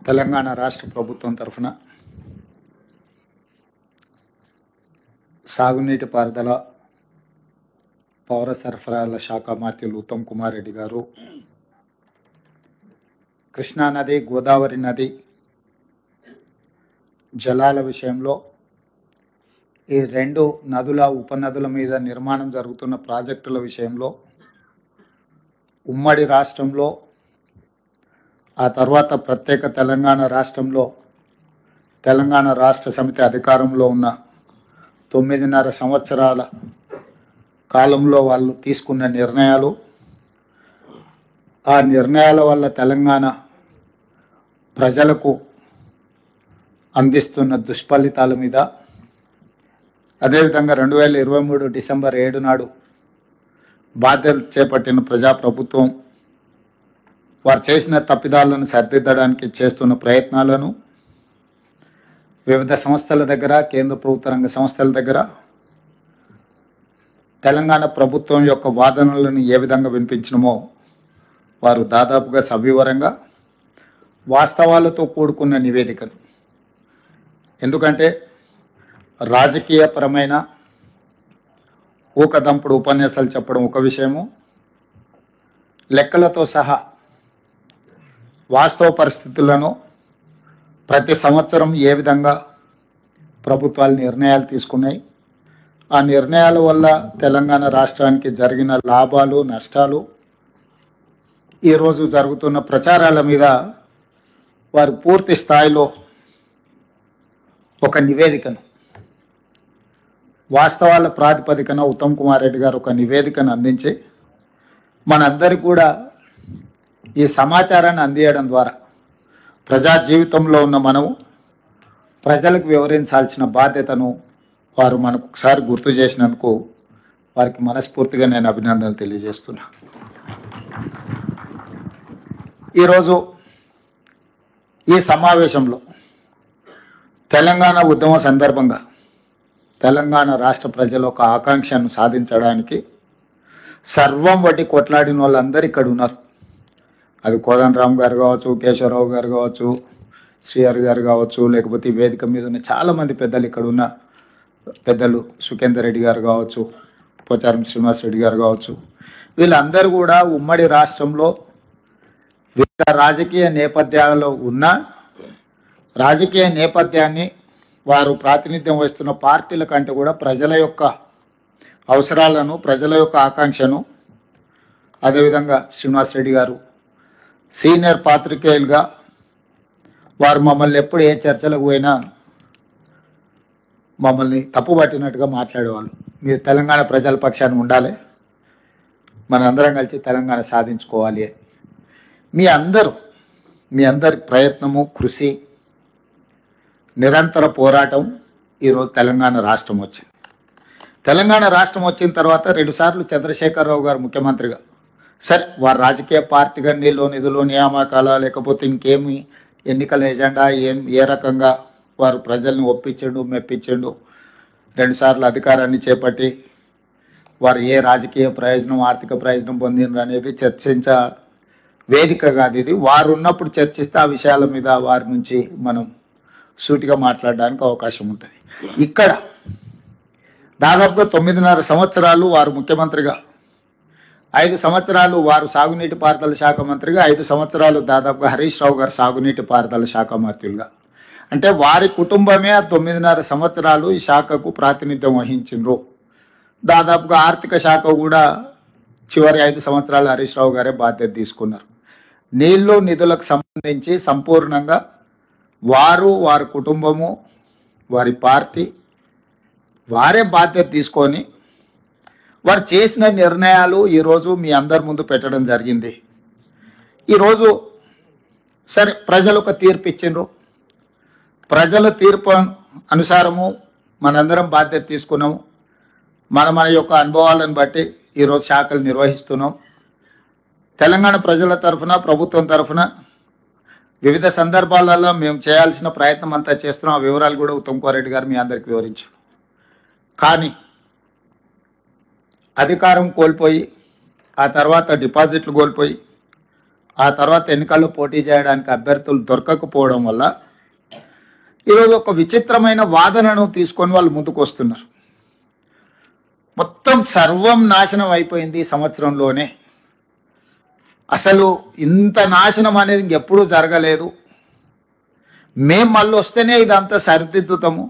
తెలంగాణ రాష్ట్ర ప్రభుత్వం తరఫున సాగునీటి పారుదల పౌర సరఫరాల శాఖ మంత్రులు ఉత్తమ్ కుమార్ రెడ్డి గారు కృష్ణా నది గోదావరి నది జలాల విషయంలో ఈ రెండు నదుల ఉపనదుల మీద నిర్మాణం జరుగుతున్న ప్రాజెక్టుల విషయంలో ఉమ్మడి రాష్ట్రంలో ఆ తర్వాత ప్రత్యేక తెలంగాణ రాష్ట్రంలో తెలంగాణ రాష్ట్ర సమితి అధికారంలో ఉన్న 9.5 సంవత్సరాల కాలంలో వాళ్ళు తీసుకున్న నిర్ణయాలు, ఆ నిర్ణయాల వల్ల తెలంగాణ ప్రజలకు అందిస్తున్న దుష్ఫలితాల మీద, అదేవిధంగా 2023 డిసెంబర్ 7 నాడు బాధ్యత చేపట్టిన ప్రజాప్రభుత్వం వారు చేసిన తప్పిదాలను సరిదిద్దడానికి చేస్తున్న ప్రయత్నాలను వివిధ సంస్థల దగ్గర, కేంద్ర ప్రభుత్వ రంగ సంస్థల దగ్గర తెలంగాణ ప్రభుత్వం యొక్క వాదనలను ఏ విధంగా వినిపించడమో వారు దాదాపుగా సవివరంగా వాస్తవాలతో కూడుకున్న నివేదికలు. ఎందుకంటే రాజకీయపరమైన ఊకదంపుడు ఉపన్యాసాలు చెప్పడం ఒక విషయము, లెక్కలతో సహా వాస్తవ పరిస్థితులను ప్రతి సంవత్సరం ఏ విధంగా ప్రభుత్వాలు నిర్ణయాలు తీసుకున్నాయి, ఆ నిర్ణయాల వల్ల తెలంగాణ రాష్ట్రానికి జరిగిన లాభాలు నష్టాలు, ఈరోజు జరుగుతున్న ప్రచారాల మీద వారు పూర్తి స్థాయిలో ఒక నివేదికను, వాస్తవాల ప్రాతిపదికన ఉత్తమ్ కుమార్ రెడ్డి గారు ఒక నివేదికను అందించి మనందరికీ కూడా ఈ సమాచారాన్ని అందించడం ద్వారా ప్రజా జీవితంలో ఉన్న మనము ప్రజలకు వివరించాల్సిన బాధ్యతను వారు మనకు ఒకసారి గుర్తు చేసినందుకు వారికి మనస్ఫూర్తిగా నేను అభినందనలు తెలియజేస్తున్నా. ఈరోజు ఈ సమావేశంలో తెలంగాణ ఉద్యమ సందర్భంగా తెలంగాణ రాష్ట్ర ప్రజల ఒక ఆకాంక్షను సాధించడానికి సర్వం వడ్డీ కొట్లాడిన వాళ్ళందరూ ఇక్కడ ఉన్నారు. అది కోదండరామ్ గారు కావచ్చు, కేశవరావు గారు కావచ్చు, శ్రీహరి గారు కావచ్చు, లేకపోతే ఈ వేదిక మీద ఉన్న చాలామంది పెద్దలు ఇక్కడ ఉన్న పెద్దలు, సుఖేందర్ రెడ్డి గారు కావచ్చు, పోచారం శ్రీనివాస్ రెడ్డి గారు కావచ్చు, వీళ్ళందరూ కూడా ఉమ్మడి రాష్ట్రంలో వివిధ రాజకీయ నేపథ్యాలలో ఉన్న రాజకీయ నేపథ్యాన్ని వారు ప్రాతినిధ్యం వహిస్తున్న పార్టీల కంటే కూడా ప్రజల యొక్క అవసరాలను, ప్రజల యొక్క ఆకాంక్షను, అదేవిధంగా శ్రీనివాస్ రెడ్డి గారు సీనియర్ పాత్రికేయులుగా వారు మమ్మల్ని ఎప్పుడు ఏ చర్చలకు పోయినా మమ్మల్ని తప్పుపట్టినట్టుగా మాట్లాడేవాళ్ళు. మీరు తెలంగాణ ప్రజల పక్షాన్ని ఉండాలి, మనందరం కలిసి తెలంగాణ సాధించుకోవాలి అని. మీ అందరి ప్రయత్నము, కృషి, నిరంతర పోరాటం ఈరోజు తెలంగాణ రాష్ట్రం వచ్చింది. తెలంగాణ రాష్ట్రం వచ్చిన తర్వాత 2 సార్లు చంద్రశేఖరరావు గారు ముఖ్యమంత్రిగా, సరే వారు రాజకీయ పార్టీగా నిధులు నియామకాల లేకపోతే ఇంకేమి ఎన్నికల ఎజెండా ఏ రకంగా వారు ప్రజల్ని ఒప్పించండు మెప్పించండు, 2 సార్లు అధికారాన్ని చేపట్టి వారు ఏ రాజకీయ ప్రయోజనం, ఆర్థిక ప్రయోజనం పొందినరు అనేది చర్చించ వేదిక కాదు ఇది. వారు ఉన్నప్పుడు చర్చిస్తే ఆ విషయాల మీద వారి నుంచి మనం సూటిగా మాట్లాడడానికి అవకాశం ఉంటుంది. ఇక్కడ దాదాపుగా 9.5 సంవత్సరాలు వారు ముఖ్యమంత్రిగా, 5 సంవత్సరాలు వారు సాగునీటి పారుదల శాఖ మంత్రిగా, 5 సంవత్సరాలు దాదాపుగా హరీష్ రావు గారు సాగునీటి పారుదల శాఖ మంత్రులుగా. అంటే వారి కుటుంబమే 9.5 సంవత్సరాలు ఈ శాఖకు ప్రాతినిధ్యం వహించిండ్రు. దాదాపుగా ఆర్థిక శాఖ కూడా చివరి 5 సంవత్సరాలు హరీష్ రావు గారే బాధ్యత తీసుకున్నారు. నీళ్లు నిధులకు సంబంధించి సంపూర్ణంగా వారి కుటుంబము, వారి పార్టీ వారే బాధ్యత తీసుకొని వారు చేసిన నిర్ణయాలు ఈరోజు మీ అందరి ముందు పెట్టడం జరిగింది. ఈరోజు సరే ప్రజలు ఒక తీర్పు ఇచ్చిండ్రు, ప్రజల తీర్పు అనుసారము మనందరం బాధ్యత తీసుకున్నాము. మన యొక్క అనుభవాలను బట్టి ఈరోజు శాఖలు నిర్వహిస్తున్నాం. తెలంగాణ ప్రజల తరఫున, ప్రభుత్వం తరఫున వివిధ సందర్భాలలో మేము చేయాల్సిన ప్రయత్నం అంతా చేస్తున్నాం. ఆ వివరాలు కూడా ఉత్తమ్ కుమార్ రెడ్డి గారు మీ అందరికీ వివరించారు. కానీ అధికారం కోల్పోయి, ఆ తర్వాత డిపాజిట్లు కోల్పోయి, ఆ తర్వాత ఎన్నికల్లో పోటీ చేయడానికి అభ్యర్థులు దొరకకపోవడం వల్ల ఈరోజు ఒక విచిత్రమైన వాదనను తీసుకొని వాళ్ళు ముందుకు వస్తున్నారు. మొత్తం సర్వం నాశనం అయిపోయింది ఈ సంవత్సరంలోనే, అసలు ఇంత నాశనం అనేది ఇంకెప్పుడూ జరగలేదు, మేం మళ్ళీ వస్తేనే ఇదంతా సరిదిద్దుతాము,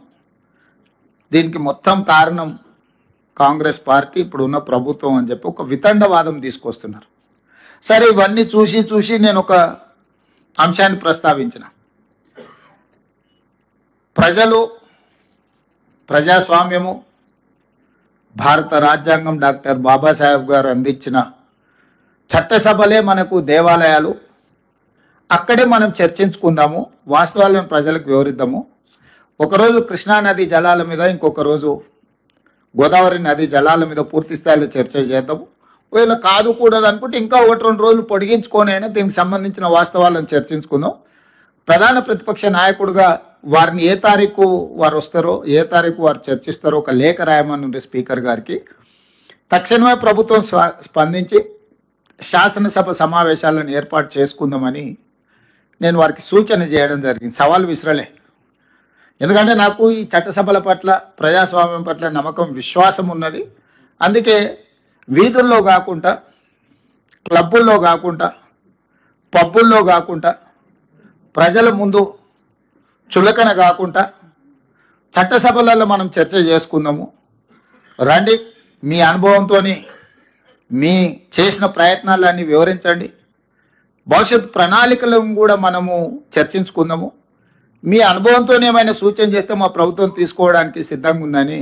దీనికి మొత్తం కారణం కాంగ్రెస్ పార్టీ ఇప్పుడున్న ప్రభుత్వం అని చెప్పి ఒక వితండవాదం తీసుకొస్తున్నారు. సరే, ఇవన్నీ చూసి నేను ఒక అంశాన్ని ప్రస్తావించిన. ప్రజలు, ప్రజాస్వామ్యము, భారత రాజ్యాంగం డాక్టర్ బాబాసాహెబ్ గారు అందించిన చట్టసభలే మనకు దేవాలయాలు, అక్కడే మనం చర్చించుకుందాము, వాస్తవాలను ప్రజలకు వివరిద్దాము. ఒకరోజు కృష్ణానది జలాల మీద, ఇంకొక రోజు గోదావరి నది జలాల మీద పూర్తి స్థాయిలో చర్చ చేద్దాము. ఒకవేళ కాదు కూడదు అనుకుంటే ఇంకా 1-2 రోజులు పొడిగించుకొని అయినా దీనికి సంబంధించిన వాస్తవాలను చర్చించుకుందాం. ప్రధాన ప్రతిపక్ష నాయకుడిగా వారిని ఏ తారీఖు వారు వస్తారో, ఏ తారీఖు వారు చర్చిస్తారో ఒక లేఖ రాయమని స్పీకర్ గారికి. తక్షణమే ప్రభుత్వం స్పందించి శాసనసభ సమావేశాలను ఏర్పాటు చేసుకుందామని నేను వారికి సూచన చేయడం జరిగింది. సవాల్ విసరలే, ఎందుకంటే నాకు ఈ చట్టసభల పట్ల, ప్రజాస్వామ్యం పట్ల నమ్మకం, విశ్వాసం ఉన్నది. అందుకే వీధుల్లో కాకుండా, క్లబ్బుల్లో కాకుండా, పబ్బుల్లో కాకుండా, ప్రజల ముందు చులకన కాకుండా చట్టసభలలో మనం చర్చ చేసుకుందాము. రండి, మీ అనుభవంతో మీ చేసిన ప్రయత్నాలన్నీ వివరించండి, భవిష్యత్ ప్రణాళికలను కూడా మనము చర్చించుకుందాము. మీ అనుభవంతో ఏమైనా సూచన చేస్తే మా ప్రభుత్వం తీసుకోవడానికి సిద్ధంగా ఉందని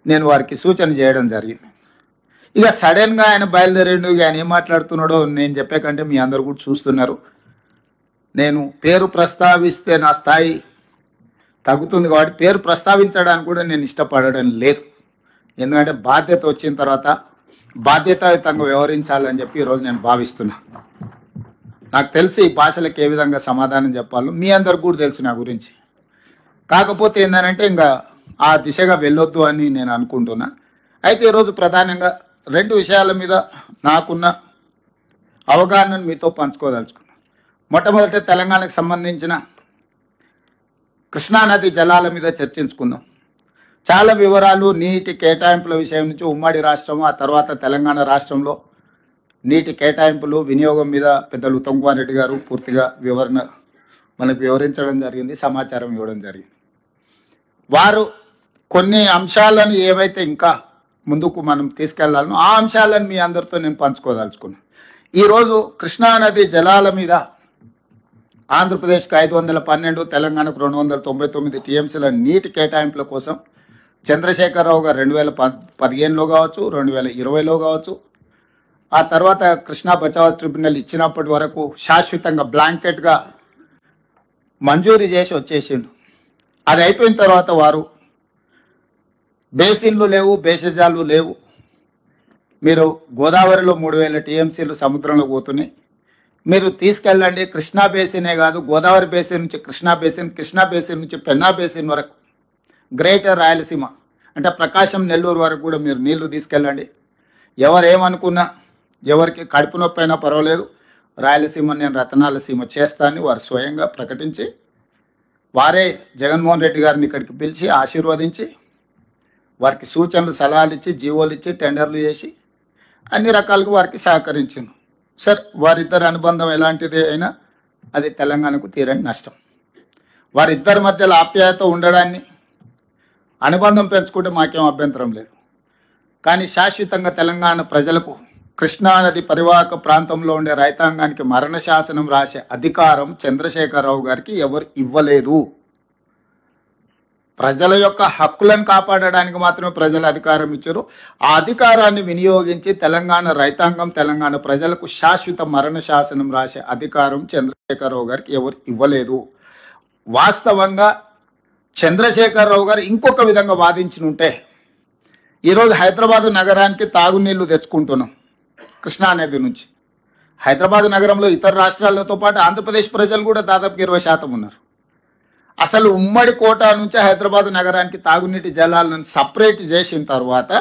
నేను వారికి సూచన చేయడం జరిగింది. ఇక సడన్గా ఆయన బయలుదేరిండు. ఆయన ఏం మాట్లాడుతున్నాడో నేను చెప్పే కంటే మీ అందరు కూడా చూస్తున్నారు. నేను పేరు ప్రస్తావిస్తే నా స్థాయి తగ్గుతుంది కాబట్టి పేరు ప్రస్తావించడానికి కూడా నేను ఇష్టపడడం లేదు. ఎందుకంటే బాధ్యత వచ్చిన తర్వాత బాధ్యతాయుతంగా వ్యవహరించాలని చెప్పి ఈరోజు నేను భావిస్తున్నా. నాకు తెలిసి ఈ భాషలకు ఏ విధంగా సమాధానం చెప్పాలో మీ అందరికి కూడా తెలుసు నా గురించి. కాకపోతే ఏంటంటే ఇంకా ఆ దిశగా వెళ్ళొద్దు అని నేను అనుకుంటున్నా. అయితే ఈరోజు ప్రధానంగా 2 విషయాల మీద నాకున్న అవగాహనను మీతో పంచుకోదలుచుకున్నాను. మొట్టమొదట తెలంగాణకు సంబంధించిన కృష్ణానది జలాల మీద చర్చించుకుందాం. చాలా వివరాలు, నీటి కేటాయింపుల విషయం నుంచి ఉమ్మడి రాష్ట్రం, ఆ తర్వాత తెలంగాణ రాష్ట్రంలో నీటి కేటాయింపులు, వినియోగం మీద పెద్దలు ఉత్తమ్ కుమార్ రెడ్డి గారు పూర్తిగా వివరణ మనకు వివరించడం జరిగింది, సమాచారం ఇవ్వడం జరిగింది. వారు కొన్ని అంశాలను ఏవైతే ఇంకా ముందుకు మనం తీసుకెళ్లాలనో ఆ అంశాలను మీ అందరితో నేను పంచుకోదలుచుకున్నాను. ఈరోజు కృష్ణానది జలాల మీద ఆంధ్రప్రదేశ్కి 512, తెలంగాణకు 299 టీఎంసీల నీటి కేటాయింపుల కోసం చంద్రశేఖరరావు గారు 2015లో కావచ్చు, 2020లో కావచ్చు, ఆ తర్వాత కృష్ణా బచావ్ ట్రిబ్యునల్ ఇచ్చినప్పటి వరకు శాశ్వతంగా బ్లాంకెట్గా మంజూరు చేసి వచ్చేసిండు. అది అయిపోయిన తర్వాత వారు బేసిన్లు లేవు, బేసిజాలు లేవు, మీరు గోదావరిలో 3000 టీఎంసీలు సముద్రంలో పోతున్నాయి, మీరు తీసుకెళ్ళండి. కృష్ణా బేసినే కాదు, గోదావరి బేసిన్ నుంచి కృష్ణా బేసిన్, కృష్ణా బేసిన్ నుంచి పెన్నా బేసిన్ వరకు, గ్రేటర్ రాయలసీమ అంటే ప్రకాశం, నెల్లూరు వరకు కూడా మీరు నీళ్లు తీసుకెళ్ళండి. ఎవరేమనుకున్నా, ఎవరికి కడుపు నొప్పి అయినా పర్వాలేదు, రాయలసీమ నేను రతనాల సీమ చేస్తానని వారు స్వయంగా ప్రకటించి, వారే జగన్మోహన్ రెడ్డి గారిని ఇక్కడికి పిలిచి ఆశీర్వదించి, వారికి సూచనలు, సలహాలు ఇచ్చి, జీవోలు ఇచ్చి, టెండర్లు చేసి అన్ని రకాలుగా వారికి సహకరించింది. సార్, వారిద్దరి అనుబంధం ఎలాంటిది అయినా అది తెలంగాణకు తీరని నష్టం. వారిద్దరి మధ్యలో ఆప్యాయత ఉండడాన్ని, అనుబంధం పెంచుకుంటే మాకేం అభ్యంతరం లేదు. కానీ శాశ్వతంగా తెలంగాణ ప్రజలకు కృష్ణానది పరివాహక ప్రాంతంలో ఉండే రైతాంగానికి మరణ శాసనం రాసే అధికారం చంద్రశేఖరరావు గారికి ఎవరు ఇవ్వలేదు. ప్రజల యొక్క హక్కులను కాపాడడానికి మాత్రమే ప్రజలు అధికారం ఇచ్చారు. ఆ అధికారాన్ని వినియోగించి తెలంగాణ రైతాంగం, తెలంగాణ ప్రజలకు శాశ్వత మరణ శాసనం రాసే అధికారం చంద్రశేఖరరావు గారికి ఎవరు ఇవ్వలేదు. వాస్తవంగా చంద్రశేఖరరావు గారు ఇంకొక విధంగా వాదించినుంటే ఈరోజు హైదరాబాదు నగరానికి తాగునీళ్లు తెచ్చుకుంటున్నాం కృష్ణానది నుంచి. హైదరాబాదు నగరంలో ఇతర రాష్ట్రాలతో పాటు ఆంధ్రప్రదేశ్ ప్రజలు కూడా దాదాపు 20% ఉన్నారు. అసలు ఉమ్మడి కోటా నుంచి హైదరాబాదు నగరానికి తాగునీటి జలాలను సపరేట్ చేసిన తర్వాత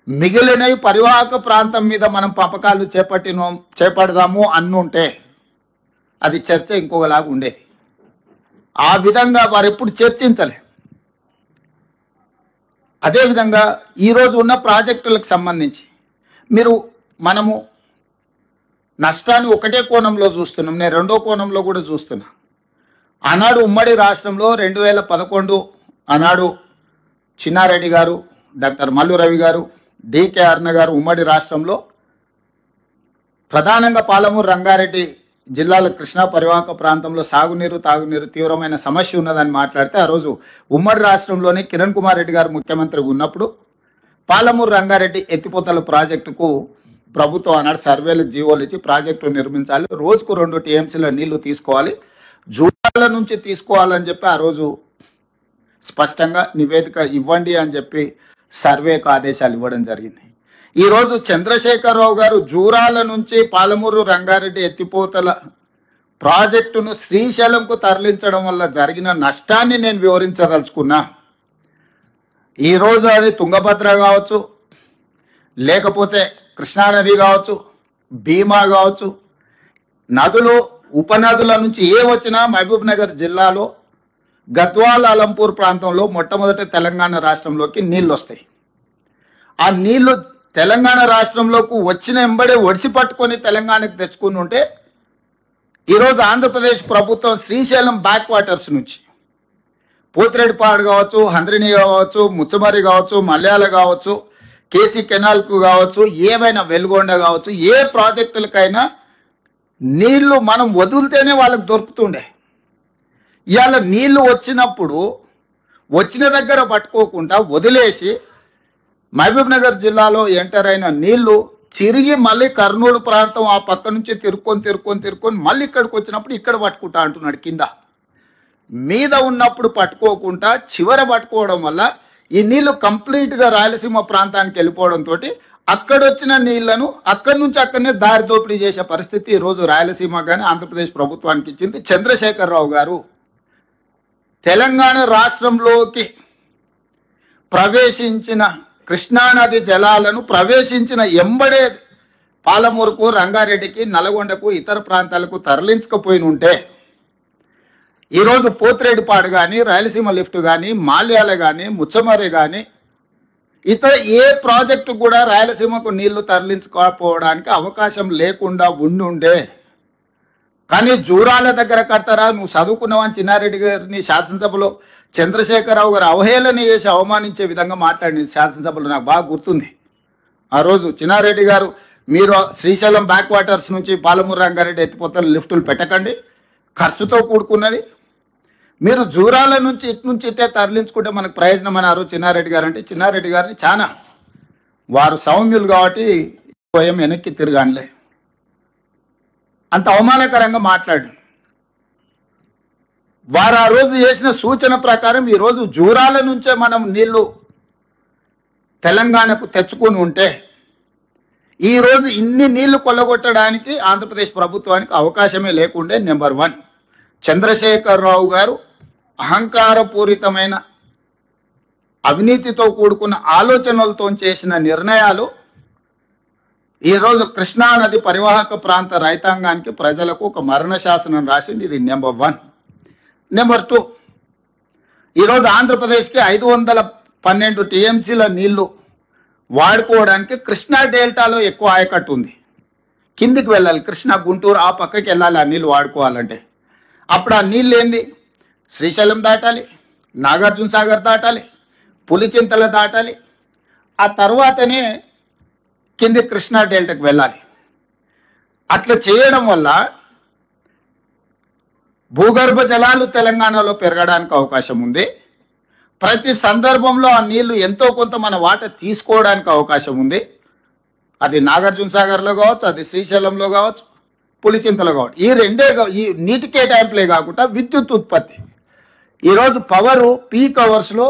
మిగిలినవి పరివాహక ప్రాంతం మీద మనం పంపకాలు చేపడదాము అన్నుంటే అది చర్చ ఇంకొకలాగా ఉండేది. ఆ విధంగా వారు ఎప్పుడు చర్చించలే. అదేవిధంగా ఈరోజు ఉన్న ప్రాజెక్టులకు సంబంధించి మనము నష్టాన్ని ఒకటే కోణంలో చూస్తున్నాం, నేను రెండో కోణంలో కూడా చూస్తున్నా. ఆనాడు ఉమ్మడి రాష్ట్రంలో 2011 ఆనాడు చిన్నారెడ్డి గారు, డాక్టర్ మల్లు రవి గారు, డికే అరుణ గారు ఉమ్మడి రాష్ట్రంలో ప్రధానంగా పాలమూరు రంగారెడ్డి జిల్లాల కృష్ణా పరివాహక ప్రాంతంలో సాగునీరు తాగునీరు తీవ్రమైన సమస్య ఉన్నదని మాట్లాడితే ఆ రోజు ఉమ్మడి రాష్ట్రంలోనే కిరణ్ కుమార్ రెడ్డి గారు ముఖ్యమంత్రి ఉన్నప్పుడు పాలమూరు రంగారెడ్డి ఎత్తిపోతల ప్రాజెక్టుకు ప్రభుత్వం ఆనాడు సర్వేలు జీవోలు ఇచ్చి ప్రాజెక్టు నిర్మించాలి, రోజుకు 2 టీఎంసీల నీళ్లు తీసుకోవాలి, జూరాల నుంచి తీసుకోవాలని చెప్పి ఆ రోజు స్పష్టంగా నివేదిక ఇవ్వండి అని చెప్పి సర్వేకు ఆదేశాలు ఇవ్వడం జరిగింది. ఈరోజు చంద్రశేఖరరావు గారు జూరాల నుంచి పాలమూరు రంగారెడ్డి ఎత్తిపోతల ప్రాజెక్టును శ్రీశైలంకు తరలించడం వల్ల జరిగిన నష్టాన్ని నేను వివరించదలుచుకున్నా. ఈరోజు అది తుంగభద్ర కావచ్చు, లేకపోతే కృష్ణానది కావచ్చు, భీమా కావచ్చు, నదులు ఉపనదుల నుంచి ఏ వచ్చినా మహబూబ్ నగర్ జిల్లాలో గద్వాల్ అలంపూర్ ప్రాంతంలో మొట్టమొదటి తెలంగాణ రాష్ట్రంలోకి నీళ్లు వస్తాయి. ఆ నీళ్లు తెలంగాణ రాష్ట్రంలోకి వచ్చిన ఎంబడే ఒడిసి పట్టుకొని తెలంగాణకు తెచ్చుకుని ఉంటే ఈరోజు ఆంధ్రప్రదేశ్ ప్రభుత్వం శ్రీశైలం బ్యాక్ వాటర్స్ నుంచి పోతిరెడ్డిపాడు కావచ్చు, హంద్రిని కావచ్చు, ముచ్చమరి కావచ్చు, మల్యాల కావచ్చు, కేసీ కెనాల్కు కావచ్చు, ఏమైనా వెలుగొండ కావచ్చు, ఏ ప్రాజెక్టులకైనా నీళ్లు మనం వదిలితేనే వాళ్ళకు దొరుకుతుండే. ఇవాళ నీళ్లు వచ్చినప్పుడు వచ్చిన దగ్గర పట్టుకోకుండా వదిలేసి మహబూబ్ నగర్ జిల్లాలో ఎంటర్ అయిన నీళ్లు తిరిగి మళ్ళీ కర్నూలు ప్రాంతం ఆ పక్క నుంచి తిరుక్కొని మళ్ళీ ఇక్కడికి వచ్చినప్పుడు ఇక్కడ పట్టుకుంటా అంటున్నాడు. కింద మీద ఉన్నప్పుడు పట్టుకోకుండా చివర పట్టుకోవడం వల్ల ఈ నీళ్లు కంప్లీట్గా రాయలసీమ ప్రాంతానికి వెళ్ళిపోవడంతో అక్కడొచ్చిన నీళ్లను అక్కడి నుంచి అక్కడనే దారి దోపిడీ చేసే పరిస్థితి ఈరోజు రాయలసీమ కానీ ఆంధ్రప్రదేశ్ ప్రభుత్వానికి ఇచ్చింది. చంద్రశేఖరరావు గారు తెలంగాణ రాష్ట్రంలోకి ప్రవేశించిన కృష్ణానది జలాలను ప్రవేశించిన ఎంబడే పాలమూరుకు, రంగారెడ్డికి, నల్గొండకు, ఇతర ప్రాంతాలకు తరలించకపోయిన ఉంటే ఈరోజు పోతిరెడ్డిపాడు కానీ, రాయలసీమ లిఫ్ట్ కానీ, మాల్యాల కానీ, ముచ్చమరి కానీ ఇతర ఏ ప్రాజెక్టు కూడా రాయలసీమకు నీళ్లు తరలించుకోకపోవడానికి అవకాశం లేకుండా ఉండుండే. కానీ జూరాల దగ్గర కడతారా, నువ్వు చదువుకున్నావని చిన్నారెడ్డి గారిని శాసనసభలో చంద్రశేఖరరావు గారు అవహేళన చేసి అవమానించే విధంగా మాట్లాడింది శాసనసభలో, నాకు బాగా గుర్తుంది. ఆ రోజు చిన్నారెడ్డి గారు, మీరు శ్రీశైలం బ్యాక్ వాటర్స్ నుంచి పాలమూరు రంగారెడ్డి ఎత్తిపోతల లిఫ్టులు పెట్టకండి, ఖర్చుతో కూడుకున్నది, మీరు జూరాల నుంచి ఇట్టే తరలించుకుంటే మనకు ప్రయోజనం అని ఆ రోజు చిన్నారెడ్డి గారు అంటే, చిన్నారెడ్డి గారిని చాలా వారు సౌమ్యులు కాబట్టి స్వయం వెనక్కి తిరగానిలే, అంత అవమానకరంగా మాట్లాడు. వారు ఆ రోజు చేసిన సూచన ప్రకారం ఈరోజు జూరాల నుంచే మనం నీళ్లు తెలంగాణకు తెచ్చుకొని ఉంటే ఈరోజు ఇన్ని నీళ్లు కొల్లగొట్టడానికి ఆంధ్రప్రదేశ్ ప్రభుత్వానికి అవకాశమే లేకుండే. నెంబర్ 1, చంద్రశేఖరరావు గారు అహంకారపూరితమైన అవినీతితో కూడుకున్న ఆలోచనలతో చేసిన నిర్ణయాలు ఈరోజు కృష్ణానది పరివాహక ప్రాంత రైతాంగానికి, ప్రజలకు ఒక మరణ శాసనం రాసింది. ఇది నెంబర్ 1. నెంబర్ 2, ఈరోజు ఆంధ్రప్రదేశ్కి 512 టీఎంసీల నీళ్లు వాడుకోవడానికి కృష్ణా డెల్టాలో ఎక్కువ ఆయకట్టు ఉంది. కిందికి వెళ్ళాలి, కృష్ణా గుంటూరు ఆ పక్కకి వెళ్ళాలి ఆ నీళ్లు వాడుకోవాలంటే. అప్పుడు ఆ నీళ్ళు ఏంది, శ్రీశైలం దాటాలి, నాగార్జున సాగర్ దాటాలి, పులిచింతల దాటాలి, ఆ తర్వాతనే కింది కృష్ణా డెల్టాకు వెళ్ళాలి. అట్లా చేయడం వల్ల భూగర్భ జలాలు తెలంగాణలో పెరగడానికి అవకాశం ఉంది. ప్రతి సందర్భంలో ఆ నీళ్లు ఎంతో కొంత మన వాట తీసుకోవడానికి అవకాశం ఉంది. అది నాగార్జున సాగర్లో కావచ్చు, అది శ్రీశైలంలో కావచ్చు, పులిచింతలో కావచ్చు. ఈ రెండే ఈ నీటి కేటాయింపులే కాకుండా విద్యుత్ ఉత్పత్తి. ఈరోజు పవరు పీక్ అవర్స్లో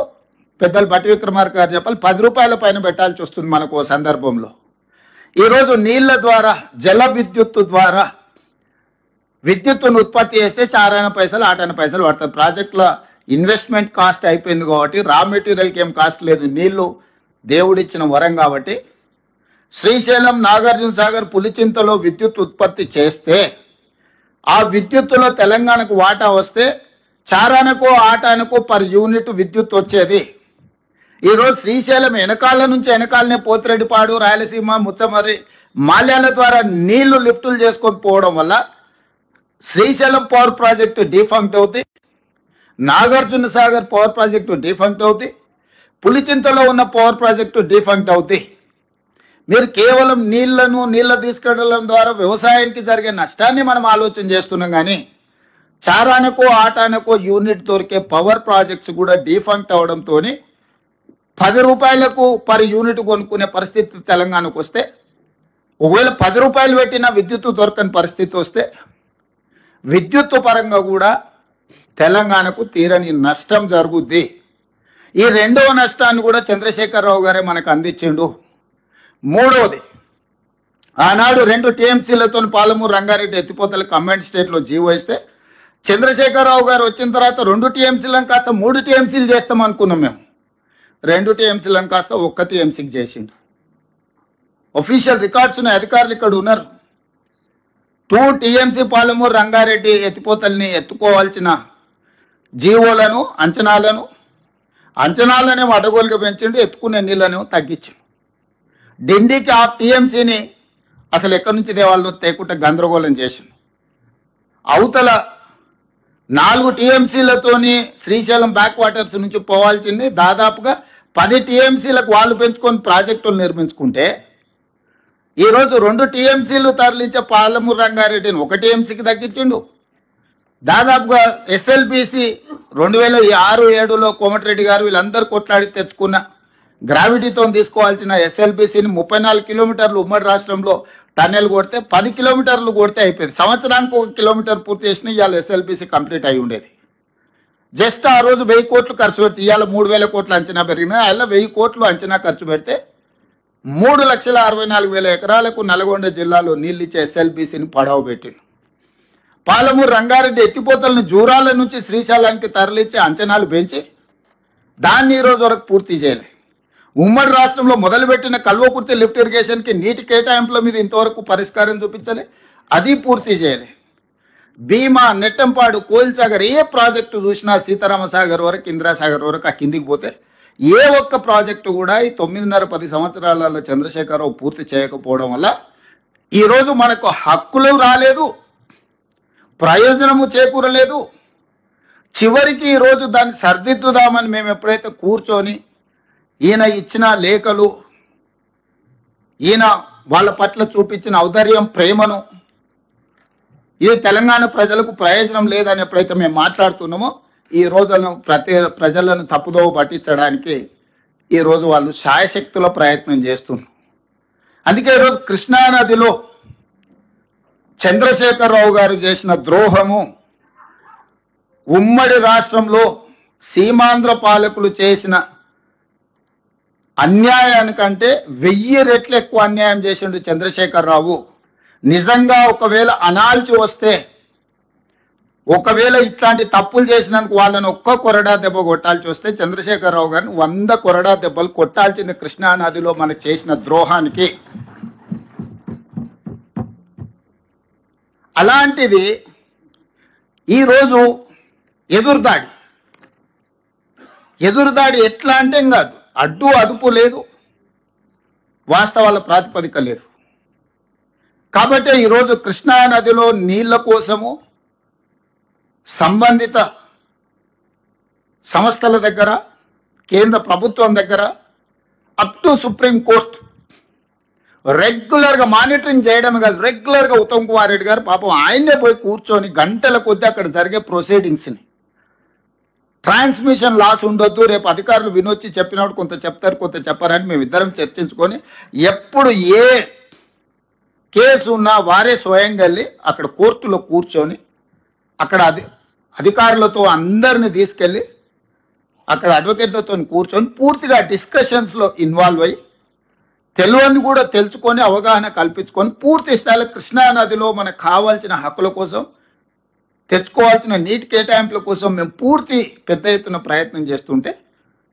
పెద్దలు బట్టి విక్రమార్క గారు చెప్పాలి 10 రూపాయల పైన పెట్టాల్సి వస్తుంది మనకు ఓ సందర్భంలో. ఈరోజు నీళ్ల ద్వారా, జల విద్యుత్తు ద్వారా విద్యుత్తును ఉత్పత్తి చేస్తే 4 పైసలు 8 పైసలు పడుతుంది. ప్రాజెక్టుల ఇన్వెస్ట్మెంట్ కాస్ట్ అయిపోయింది కాబట్టి రా మెటీరియల్కి ఏం కాస్ట్ లేదు. నీళ్లు దేవుడిచ్చిన వరం కాబట్టి శ్రీశైలం, నాగార్జున సాగర్, పులిచింతలో విద్యుత్ ఉత్పత్తి చేస్తే ఆ విద్యుత్తులో తెలంగాణకు వాటా వస్తే చారానకో ఆటానకో పర్ యూనిట్ విద్యుత్ వచ్చేది. ఈరోజు శ్రీశైలం వెనకాలనే పోతిరెడ్డిపాడు, రాయలసీమ, ముచ్చమర్రి, మాల్యాల ద్వారా నీళ్లు లిఫ్టులు చేసుకొని పోవడం వల్ల శ్రీశైలం పవర్ ప్రాజెక్టు డిఫంక్ట్ అవుతుంది, Nagarjuna Sagar power project defunct అవుతుంది, పులిచింతలో ఉన్న పవర్ ప్రాజెక్టు డిఫంక్ట్ అవుతుంది. మీరు కేవలం నీళ్ల తీసుకెళ్లడం ద్వారా వ్యవసాయానికి జరిగే నష్టాన్ని మనం ఆలోచన చేస్తున్నాం, కానీ చారానకో ఆటానకో యూనిట్ దొరికే పవర్ ప్రాజెక్ట్స్ కూడా డిఫంక్ట్ అవడంతో 10 రూపాయలకు పర్ యూనిట్ కొనుక్కునే పరిస్థితి తెలంగాణకు వస్తే, ఒకవేళ 10 రూపాయలు పెట్టినా విద్యుత్తు దొరకని పరిస్థితి వస్తే విద్యుత్తు పరంగా కూడా తెలంగాణకు తీరని నష్టం జరుగుద్ది. ఈ రెండవ నష్టాన్ని కూడా చంద్రశేఖరరావు గారే మనకు అందించిండు. మూడవది, ఆనాడు 2 టీఎంసీలతో పాలమూరు రంగారెడ్డి ఎత్తిపోతల కంబైన్డ్ స్టేట్లో జీవో ఇస్తే చంద్రశేఖరరావు గారు వచ్చిన తర్వాత 2 టీఎంసీలను కాస్త 3 టీఎంసీలు చేస్తాం అనుకున్నాం మేము. 2 టీఎంసీలను కాస్త 1 టీఎంసీకి చేసిండు. ఒఫీషియల్ రికార్డ్స్ ఉన్న అధికారులు ఇక్కడ ఉన్నారు. 2 టీఎంసీ పాలమూరు రంగారెడ్డి ఎత్తిపోతల్ని ఎత్తుకోవాల్సిన జీవోలను అంచనాలనే అడగోలుగా పెంచిండు, ఎత్తుకునే నీళ్లను తగ్గించిండు. డిండికి ఆ టీఎంసీని అసలు ఎక్కడి నుంచి దేవాళ్ళు తేకుండా గందరగోళం చేసింది. అవతల 4 టీఎంసీలతోని శ్రీశైలం బ్యాక్ వాటర్స్ నుంచి పోవాల్సింది దాదాపుగా 10 టీఎంసీలకు వాళ్ళు పెంచుకొని ప్రాజెక్టులు నిర్మించుకుంటే ఈరోజు 2 టీఎంసీలు తరలించే పాలమూరు రంగారెడ్డిని 1 టీఎంసీకి తగ్గించిండు. దాదాపుగా ఎస్ఎల్బీసీ 2006-7లో కోమటిరెడ్డి గారు వీళ్ళందరూ కొట్లాడి తెచ్చుకున్న గ్రావిటీతో తీసుకోవాల్సిన ఎస్ఎల్బీసీని 34 కిలోమీటర్లు ఉమ్మడి రాష్ట్రంలో టన్నెల్ కొడితే 10 కిలోమీటర్లు కొడితే అయిపోయింది. సంవత్సరానికి 1 కిలోమీటర్ పూర్తి చేసిన ఇవాళ ఎస్ఎల్బీసీ కంప్లీట్ అయి ఉండేది. జస్ట్ ఆ రోజు 1000 కోట్లు ఖర్చు పెడితే ఇవాళ 3000 కోట్లు అంచనా పెరిగినాయి. అలా 1000 కోట్లు అంచనా ఖర్చు పెడితే 3,64,000 ఎకరాలకు నల్గొండ జిల్లాలో నీళ్ళిచ్చే ఎస్ఎల్బీసీని పడవ పెట్టింది. పాలమూరు రంగారెడ్డి ఎత్తిపోతలను జూరాల నుంచి శ్రీశైలానికి తరలించే అంచనాలు పెంచి దాన్ని ఈ రోజు వరకు పూర్తి చేయలే. ఉమ్మడి రాష్ట్రంలో మొదలుపెట్టిన కల్వకుర్తి లిఫ్ట్ ఇరిగేషన్కి నీటి కేటాయింపుల మీద ఇంతవరకు పరిష్కారం చూపించలే, అది పూర్తి చేయలే. భీమా, నెట్టంపాడు, కోయిల్సాగర్ ఏ ప్రాజెక్టు చూసినా సీతారామ సాగర్ వరకు, ఇందిరాసాగర్ వరకు ఆ కిందికి పోతే ఏ ఒక్క ప్రాజెక్టు కూడా ఈ 9.5-10 సంవత్సరాలలో చంద్రశేఖరరావు పూర్తి చేయకపోవడం వల్ల ఈరోజు మనకు హక్కులు రాలేదు, ప్రయోజనము చేకూరలేదు. చివరికి ఈరోజు దాన్ని సర్దిద్దుదామని మేము ఎప్పుడైతే కూర్చొని ఈయన ఇచ్చిన లేఖలు, ఈయన వాళ్ళ పట్ల చూపించిన ఔదార్యం, ప్రేమను, ఇది తెలంగాణ ప్రజలకు ప్రయోజనం లేదని ఎప్పుడైతే మేము మాట్లాడుతున్నామో ఈ రోజులను ప్రజలను తప్పుదోవ పట్టించడానికి ఈరోజు వాళ్ళు శాయశక్తుల ప్రయత్నం చేస్తున్నారు. అందుకే ఈరోజు కృష్ణానదిలో చంద్రశేఖరరావు గారు చేసిన ద్రోహము ఉమ్మడి రాష్ట్రంలో సీమాంధ్ర పాలకులు చేసిన అన్యాయానికంటే 1000 రెట్లు ఎక్కువ అన్యాయం చేసిండు చంద్రశేఖరరావు. నిజంగా ఒకవేళ అనాల్చి వస్తే, ఒకవేళ ఇట్లాంటి తప్పులు చేసినందుకు వాళ్ళని ఒక్క కొరడా దెబ్బ కొట్టాల్సి వస్తే చంద్రశేఖరరావు గారిని 100 కొరడా దెబ్బలు కొట్టాల్సింది కృష్ణానదిలో మనకు చేసిన ద్రోహానికి. అలాంటిది ఈరోజు ఎదురుదాడి ఎట్లా అంటే ఇంకా అడ్డు అదుపు లేదు, వాస్తవాల ప్రాతిపదిక లేదు. కాబట్టి ఈరోజు కృష్ణానదిలో నీళ్ల కోసము సంబంధిత సంస్థల దగ్గర, కేంద్ర ప్రభుత్వం దగ్గర అప్ టు సుప్రీంకోర్టు రెగ్యులర్గా మానిటరింగ్ చేయడమే కాదు, రెగ్యులర్గా ఉత్తమ్ కుమార్ రెడ్డి గారు పాపం ఆయనే పోయి కూర్చొని గంటల కొద్దీ అక్కడ జరిగే ప్రొసీడింగ్స్ని, ట్రాన్స్మిషన్ లాస్ ఉండొద్దు, రేపు అధికారులు వినొచ్చి చెప్పినప్పుడు కొంత చెప్తారు కొంత చెప్పారని మేమిద్దరం చర్చించుకొని ఎప్పుడు ఏ కేసు ఉన్నా వారే స్వయంగా వెళ్ళి అక్కడ కోర్టులో కూర్చొని అక్కడ అధికారులతో అందరిని తీసుకెళ్ళి అక్కడ అడ్వకేట్లతో కూర్చొని పూర్తిగా డిస్కషన్స్లో ఇన్వాల్వ్ అయ్యి తెలియని కూడా తెలుసుకొని అవగాహన కల్పించుకొని పూర్తి స్థాయిలో కృష్ణానదిలో మనకు కావాల్సిన హక్కుల కోసం, తెచ్చుకోవాల్సిన నీటి కేటాయింపుల కోసం మేము పూర్తి పెద్ద ఎత్తున ప్రయత్నం చేస్తుంటే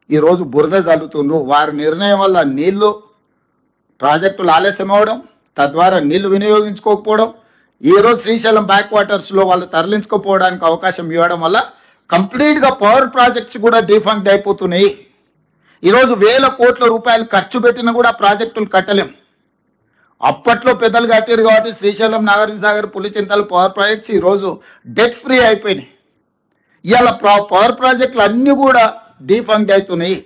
ఈరోజు బురద జల్లుతుండ్రు. వారి నిర్ణయం వల్ల నీళ్లు ప్రాజెక్టులు ఆలస్యం అవడం, తద్వారా నీళ్లు వినియోగించుకోకపోవడం, ఈరోజు శ్రీశైలం బ్యాక్ వాటర్స్ లో వాళ్ళు తరలించుకోపోవడానికి అవకాశం ఇవ్వడం వల్ల కంప్లీట్ గా పవర్ ప్రాజెక్ట్స్ కూడా డిఫంక్ట్ అయిపోతున్నాయి. ఈరోజు వేల కోట్ల రూపాయలు ఖర్చు పెట్టినా కూడా ప్రాజెక్టులు కట్టలేం. అప్పట్లో పెద్దలు కట్టారు కాబట్టి శ్రీశైలం, నాగార్జున సాగర్, పులిచింతలు పవర్ ప్రాజెక్ట్స్ ఈరోజు డెట్ ఫ్రీ అయిపోయినాయి. ఇవాళ పవర్ ప్రాజెక్టులు అన్ని కూడా డిఫంక్ట్ అవుతున్నాయి.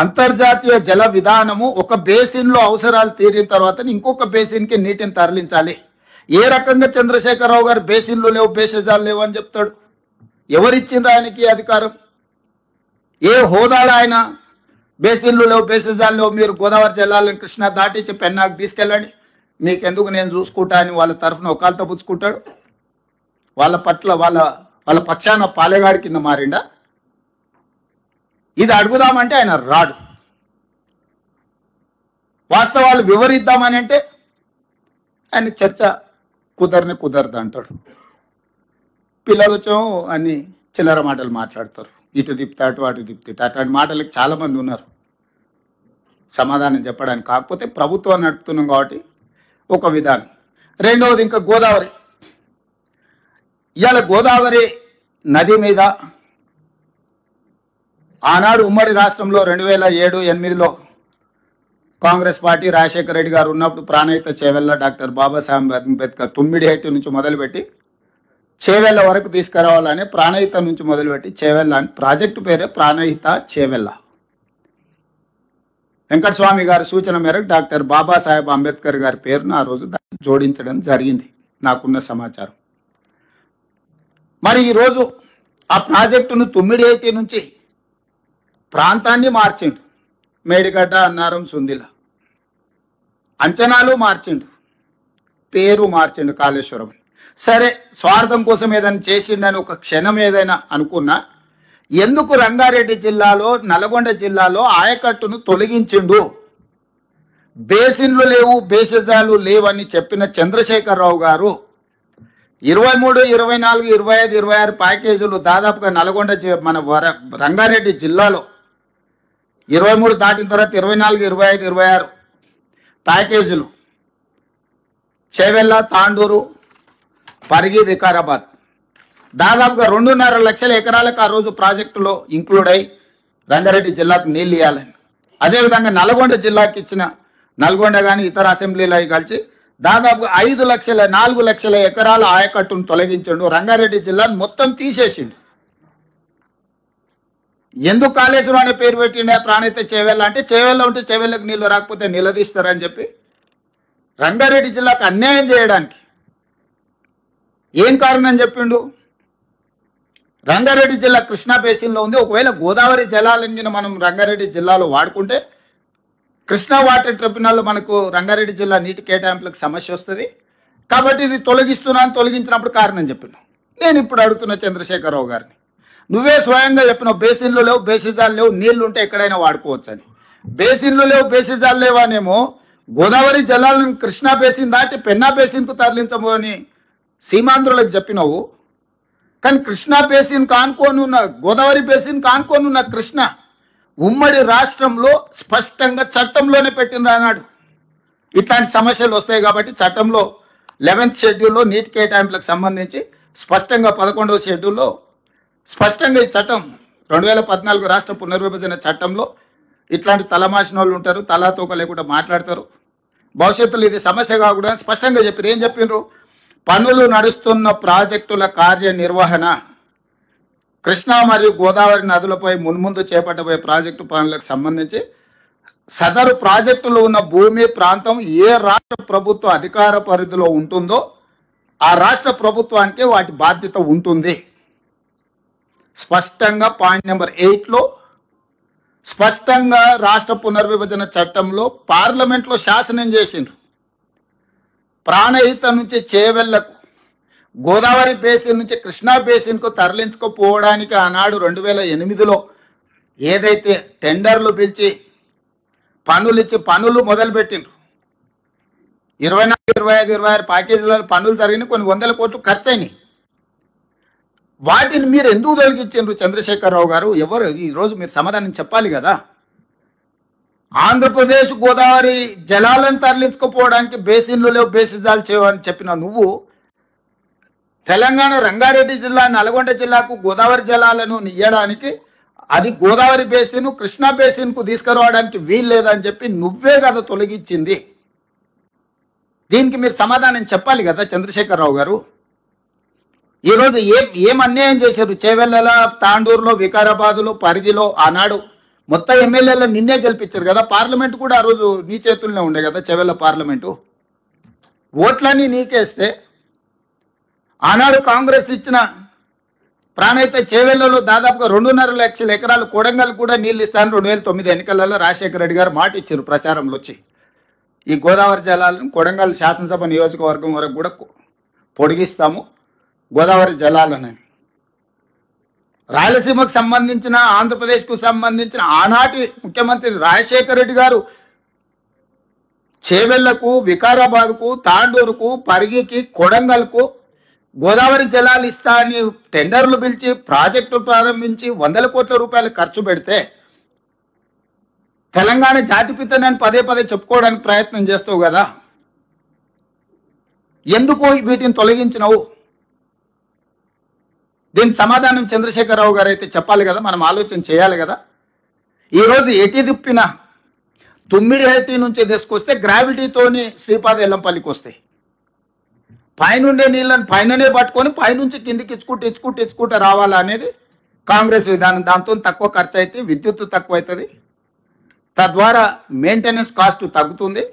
అంతర్జాతీయ జల విధానము ఒక బేసిన్ లో అవసరాలు తీరిన తర్వాత ఇంకొక బేసిన్ కి నీటిని తరలించాలి. ఏ రకంగా చంద్రశేఖరరావు గారు బేసిన్లు లేవు, బేసిజాలు లేవు అని చెప్తాడు? ఎవరిచ్చింది ఆయనకి అధికారం? ఏ హోదాలో ఆయన బేసిన్లు లేవు, బేసిజాలు లేవు, మీరు గోదావరి జలాలను కృష్ణా దాటించి పెన్నాకు తీసుకెళ్ళండి, మీకెందుకు నేను చూసుకుంటా అని వాళ్ళ తరఫున ఒకళ్ళతో పుచ్చుకుంటాడు? వాళ్ళ పట్ల వాళ్ళ పక్షాన పాలెగాడి కింద మారిండా? ఇది అడుగుదామంటే ఆయన రాడు. వాస్తవాలు వివరిద్దామని అంటే ఆయన చర్చ కుదరదు అంటాడు. పిల్లలు వచ్చో అన్ని చిల్లర మాటలు మాట్లాడతారు. ఇటు తిప్పితే అటు తిప్పితే అట్లాంటి మాటలకు చాలా మంది ఉన్నారు సమాధానం చెప్పడానికి. కాకపోతే ప్రభుత్వం నడుపుతున్నాం కాబట్టి ఒక విధానం. రెండవది ఇంకా గోదావరి. ఇవాళ గోదావరి నది మీద ఆనాడు ఉమ్మడి రాష్ట్రంలో 2007-8లో కాంగ్రెస్ పార్టీ రాజశేఖర రెడ్డి గారు ఉన్నప్పుడు ప్రాణహిత చేవెళ్ళ డాక్టర్ బాబాసాహెబ్ అంబేద్కర్ తుమ్మిడిహెట్టి నుంచి మొదలుపెట్టి చేవెళ్ళ వరకు తీసుకురావాలని ప్రాణహిత నుంచి మొదలుపెట్టి చేవెళ్ళ అని ప్రాజెక్టు పేరే ప్రాణహిత చేవెళ్ళ. వెంకటస్వామి గారి సూచన మేరకు డాక్టర్ బాబాసాహెబ్ అంబేద్కర్ గారి పేరును ఆ రోజు జోడించడం జరిగింది నాకున్న సమాచారం. మరి ఈరోజు ఆ ప్రాజెక్టును తుమ్మిడిహెట్టి నుంచి ప్రాంతాన్ని మార్చిండు. మేడిగడ్డ, అన్నారం, సుందిల అంచనాలు మార్చిండు, పేరు మార్చిండు కాళేశ్వరం. సరే, స్వార్థం కోసం ఏదైనా చేసిండని ఒక క్షణం ఏదైనా అనుకున్నా, ఎందుకు రంగారెడ్డి జిల్లాలో, నల్గొండ జిల్లాలో ఆయకట్టును తొలగించిండు? బేసిన్లు లేవు, బేసిజాలు లేవని చెప్పిన చంద్రశేఖరరావు గారు 23, 24, 25, 26 ప్యాకేజీలు దాదాపుగా నల్గొండ మన రంగారెడ్డి జిల్లాలో 23 దాటిన తర్వాత 24, 25, 26 ప్యాకేజీలు చేవెళ్ళ, తాండూరు, పరిగి, వికారాబాద్ దాదాపుగా 2.5 లక్షల ఎకరాలకు ఆ రోజు ప్రాజెక్టులో ఇంక్లూడ్ అయి రంగారెడ్డి జిల్లాకు నీళ్ళు ఇవ్వాలని. అదేవిధంగా నల్గొండ జిల్లాకి ఇచ్చిన నల్గొండ కానీ ఇతర అసెంబ్లీలు అవి కలిసి దాదాపుగా 4 లక్షల ఎకరాల ఆయకట్టును తొలగించండు. రంగారెడ్డి జిల్లాను మొత్తం తీసేసిండు. ఎందుకు కాళేశ్వరం అనే పేరు పెట్టిండే ప్రాణహిత చేవెళ్ళ అంటే, చేవెళ్ళ ఉంటే చేవెళ్ళకు నీళ్లు రాకపోతే నిలదీస్తారని చెప్పి రంగారెడ్డి జిల్లాకు అన్యాయం చేయడానికి ఏం కారణం చెప్పిండు? రంగారెడ్డి జిల్లా కృష్ణా బేసిన్లో ఉంది. ఒకవేళ గోదావరి జలాలను మనం రంగారెడ్డి జిల్లాలో వాడుకుంటే కృష్ణా వాటర్ ట్రిబ్యునల్లో మనకు రంగారెడ్డి జిల్లా నీటి కేటాయింపులకు సమస్య వస్తుంది. కాబట్టి ఇది తొలగించినప్పుడు కారణం చెప్పిన. నేను ఇప్పుడు అడుగుతున్న చంద్రశేఖరరావు గారిని, నువ్వే స్వయంగా చెప్పినావు బేసిన్లు లేవు, బేసిజాలు లేవు, నీళ్లు ఉంటే ఎక్కడైనా వాడుకోవచ్చు అని. బేసిన్లు లేవు, బేసిజాలు లేవానేమో గోదావరి జలాలను కృష్ణా బేసిన్ దాటి పెన్నా బేసిన్కు తరలించమని సీమాంధ్రులకు చెప్పినావు. కానీ కృష్ణా బేసిన్ కానుకోనున్న, గోదావరి బేసిన్ కానుకోనున్న కృష్ణ ఉమ్మడి రాష్ట్రంలో స్పష్టంగా చట్టంలోనే పెట్టింది అన్నాడు. ఇట్లాంటి సమస్యలు వస్తాయి కాబట్టి చట్టంలో 11th షెడ్యూల్లో నీటి కేటాయింపులకు సంబంధించి స్పష్టంగా 11వ షెడ్యూల్లో స్పష్టంగా ఈ చట్టం 2014 రాష్ట్ర పునర్విభజన చట్టంలో ఇట్లాంటి తలమాసిన వాళ్ళు ఉంటారు, తలాతోక లేకుండా మాట్లాడతారు. భవిష్యత్తులో ఇది సమస్య కాకుండా స్పష్టంగా చెప్పారు. ఏం చెప్పిండ్రు? పనులు నడుస్తున్న ప్రాజెక్టుల కార్యనిర్వహణ, కృష్ణా మరియు గోదావరి నదులపై మున్ముందు చేపట్టబోయే ప్రాజెక్టు పనులకు సంబంధించి సదరు ప్రాజెక్టులో ఉన్న భూమి ప్రాంతం ఏ రాష్ట్ర ప్రభుత్వ అధికార పరిధిలో ఉంటుందో ఆ రాష్ట్ర ప్రభుత్వానికి వాటి బాధ్యత ఉంటుంది. స్పష్టంగా పాయింట్ నెంబర్ 8లో స్పష్టంగా రాష్ట్ర పునర్విభజన చట్టంలో పార్లమెంట్లో శాసనం చేసిండ్రు. ప్రాణహిత నుంచి చేవెళ్లకు, గోదావరి బేసిన్ నుంచి కృష్ణా బేసిన్కు తరలించుకోపోవడానికి ఆనాడు 2008లో ఏదైతే టెండర్లు పిలిచి పనులు మొదలుపెట్టిండ్రు. 24, 25, 26 ప్యాకేజీల పనులు జరిగినాయి. కొన్ని 100 కోట్లు ఖర్చు అయినాయి. వాటిని మీరు ఎందుకు తొలగించారు చంద్రశేఖరరావు గారు? ఎవరు ఈరోజు మీరు సమాధానం చెప్పాలి కదా. ఆంధ్రప్రదేశ్ గోదావరి జలాలను తరలించుకుపోవడానికి బేసిన్లు లేవు, బేసిజాలు చేయవని చెప్పిన నువ్వు తెలంగాణ రంగారెడ్డి జిల్లా, నల్గొండ జిల్లాకు గోదావరి జలాలను ఇయ్యడానికి అది గోదావరి బేసిన్ కృష్ణా బేసిన్ కు తీసుకురావడానికి వీలు లేదని చెప్పి నువ్వే కదా తొలగించింది. దీనికి మీరు సమాధానం చెప్పాలి కదా చంద్రశేఖరరావు గారు. ఈరోజు ఏం అన్యాయం చేశారు? చేవెళ్ళ, తాండూరులో, వికారాబాదులో, పరిధిలో ఆనాడు మొత్తం ఎమ్మెల్యేలు నిన్నే గెలిపించారు కదా. పార్లమెంట్ కూడా ఆ రోజు నీ చేతుల్లోనే ఉండే కదా చేవెళ్ళ పార్లమెంటు. ఓట్లన్నీ నీకేస్తే ఆనాడు కాంగ్రెస్ ఇచ్చిన ప్రాణైతే చేవెళ్లలో దాదాపుగా 2.5 లక్షల ఎకరాలు కొడంగల్ కూడా నీళ్లు ఇస్తాను 2009 ఎన్నికలలో రాజశేఖర రెడ్డి గారు మాట ఇచ్చారు ప్రచారంలో వచ్చి. ఈ గోదావరి జలాలను కొడంగల్ శాసనసభ నియోజకవర్గం వరకు కూడా పొడిగిస్తాము గోదావరి జలాలని. రాయలసీమకు సంబంధించిన, ఆంధ్రప్రదేశ్కు సంబంధించిన ఆనాటి ముఖ్యమంత్రి రాజశేఖర రెడ్డి గారు చేవెళ్లకు, వికారాబాద్కు, తాండూరుకు, పరిగికి, కొడంగల్కు గోదావరి జలాలు ఇస్తా అని టెండర్లు పిలిచి ప్రాజెక్టులు ప్రారంభించి 100 కోట్ల రూపాయలు ఖర్చు పెడితే తెలంగాణ జాతిపితనని పదే పదే చెప్పుకోవడానికి ప్రయత్నం చేస్తావు కదా. ఎందుకు వీటిని తొలగించినవు? దీనికి సమాధానం చంద్రశేఖరరావు గారు అయితే చెప్పాలి కదా, మనం ఆలోచన చేయాలి కదా. ఈరోజు ఎటి తిప్పిన తుమ్మిడిహట్టి నుంచి తీసుకొస్తే గ్రావిటీతోని శ్రీపాద ఎల్లంపల్లికి వస్తాయి. పైనుండే నీళ్ళని పైననే పట్టుకొని పైనుంచి కిందికి ఇచ్చుకుంటూ రావాలా అనేది కాంగ్రెస్ విధానం. దాంతో తక్కువ ఖర్చు అయితే విద్యుత్ తక్కువ అవుతుంది, తద్వారా మెయింటెనెన్స్ కాస్ట్ తగ్గుతుంది.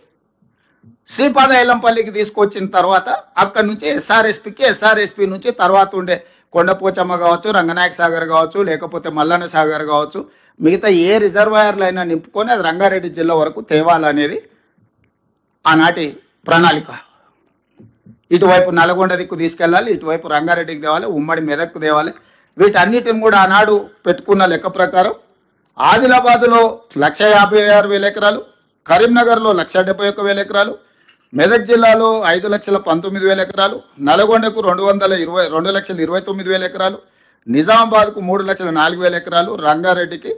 శ్రీపాద ఎల్లంపల్లికి తీసుకొచ్చిన తర్వాత అక్కడి నుంచి ఎస్ఆర్ఎస్పి నుంచి తర్వాత ఉండే కొండపోచమ్మ కావచ్చు, రంగనాయక సాగర్ కావచ్చు, లేకపోతే మల్లన్న సాగర్ కావచ్చు, మిగతా ఏ రిజర్వాయర్లు అయినా నింపుకొని అది రంగారెడ్డి జిల్లా వరకు తేవాలనేది ఆనాటి ప్రణాళిక. ఇటువైపు నల్గొండ దిక్కు తీసుకెళ్ళాలి, ఇటువైపు రంగారెడ్డికి తేవాలి, ఉమ్మడి మెదక్కు తేవాలి. వీటన్నిటిని కూడా ఆనాడు పెట్టుకున్న లెక్క ప్రకారం ఆదిలాబాద్లో 1,56,000 ఎకరాలు, కరీంనగర్లో 1,71,000 ఎకరాలు, మెదక్ జిల్లాలో 5,19,000 ఎకరాలు, నల్గొండకు 2,29,000 ఎకరాలు, నిజామాబాద్కు 3,04,000 ఎకరాలు, రంగారెడ్డికి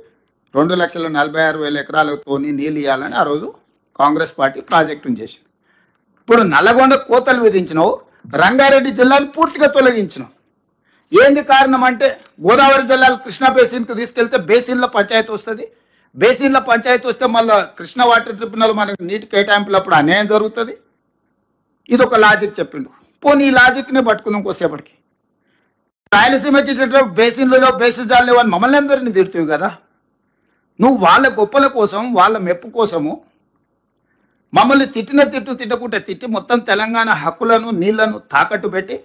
2,46,000 ఎకరాలతో నీళ్ళు ఇవ్వాలని ఆ రోజు కాంగ్రెస్ పార్టీ ప్రాజెక్టును చేసింది. ఇప్పుడు నల్లగొండ కోతలు విధించినావు, రంగారెడ్డి జిల్లాను పూర్తిగా తొలగించినావు. ఏంది కారణం అంటే గోదావరి జిల్లాలు కృష్ణా బేసిన్కు తీసుకెళ్తే బేసిన్లో పంచాయతీ వస్తుంది, బేసిన్లో పంచాయతీ వస్తే మళ్ళీ కృష్ణా వాటర్ ట్రిబ్యునల్ మనకు నీటి కేటాయింపులప్పుడు అన్యాయం జరుగుతుంది. ఇది ఒక లాజిక్ చెప్పిండు. పోనీ ఈ లాజిక్నే పట్టుకుందాం కొద్దిసేపటికి. రాయలసీమకి బేసిన్లలో బేసిజాలు లేవని మమ్మల్ని అందరినీ తిడుతుంది కదా. నువ్వు వాళ్ళ గొప్పల కోసం, వాళ్ళ మెప్పు కోసము మమ్మల్ని తిట్టకుంటే తిట్టి మొత్తం తెలంగాణ హక్కులను, నీళ్లను తాకట్టు పెట్టి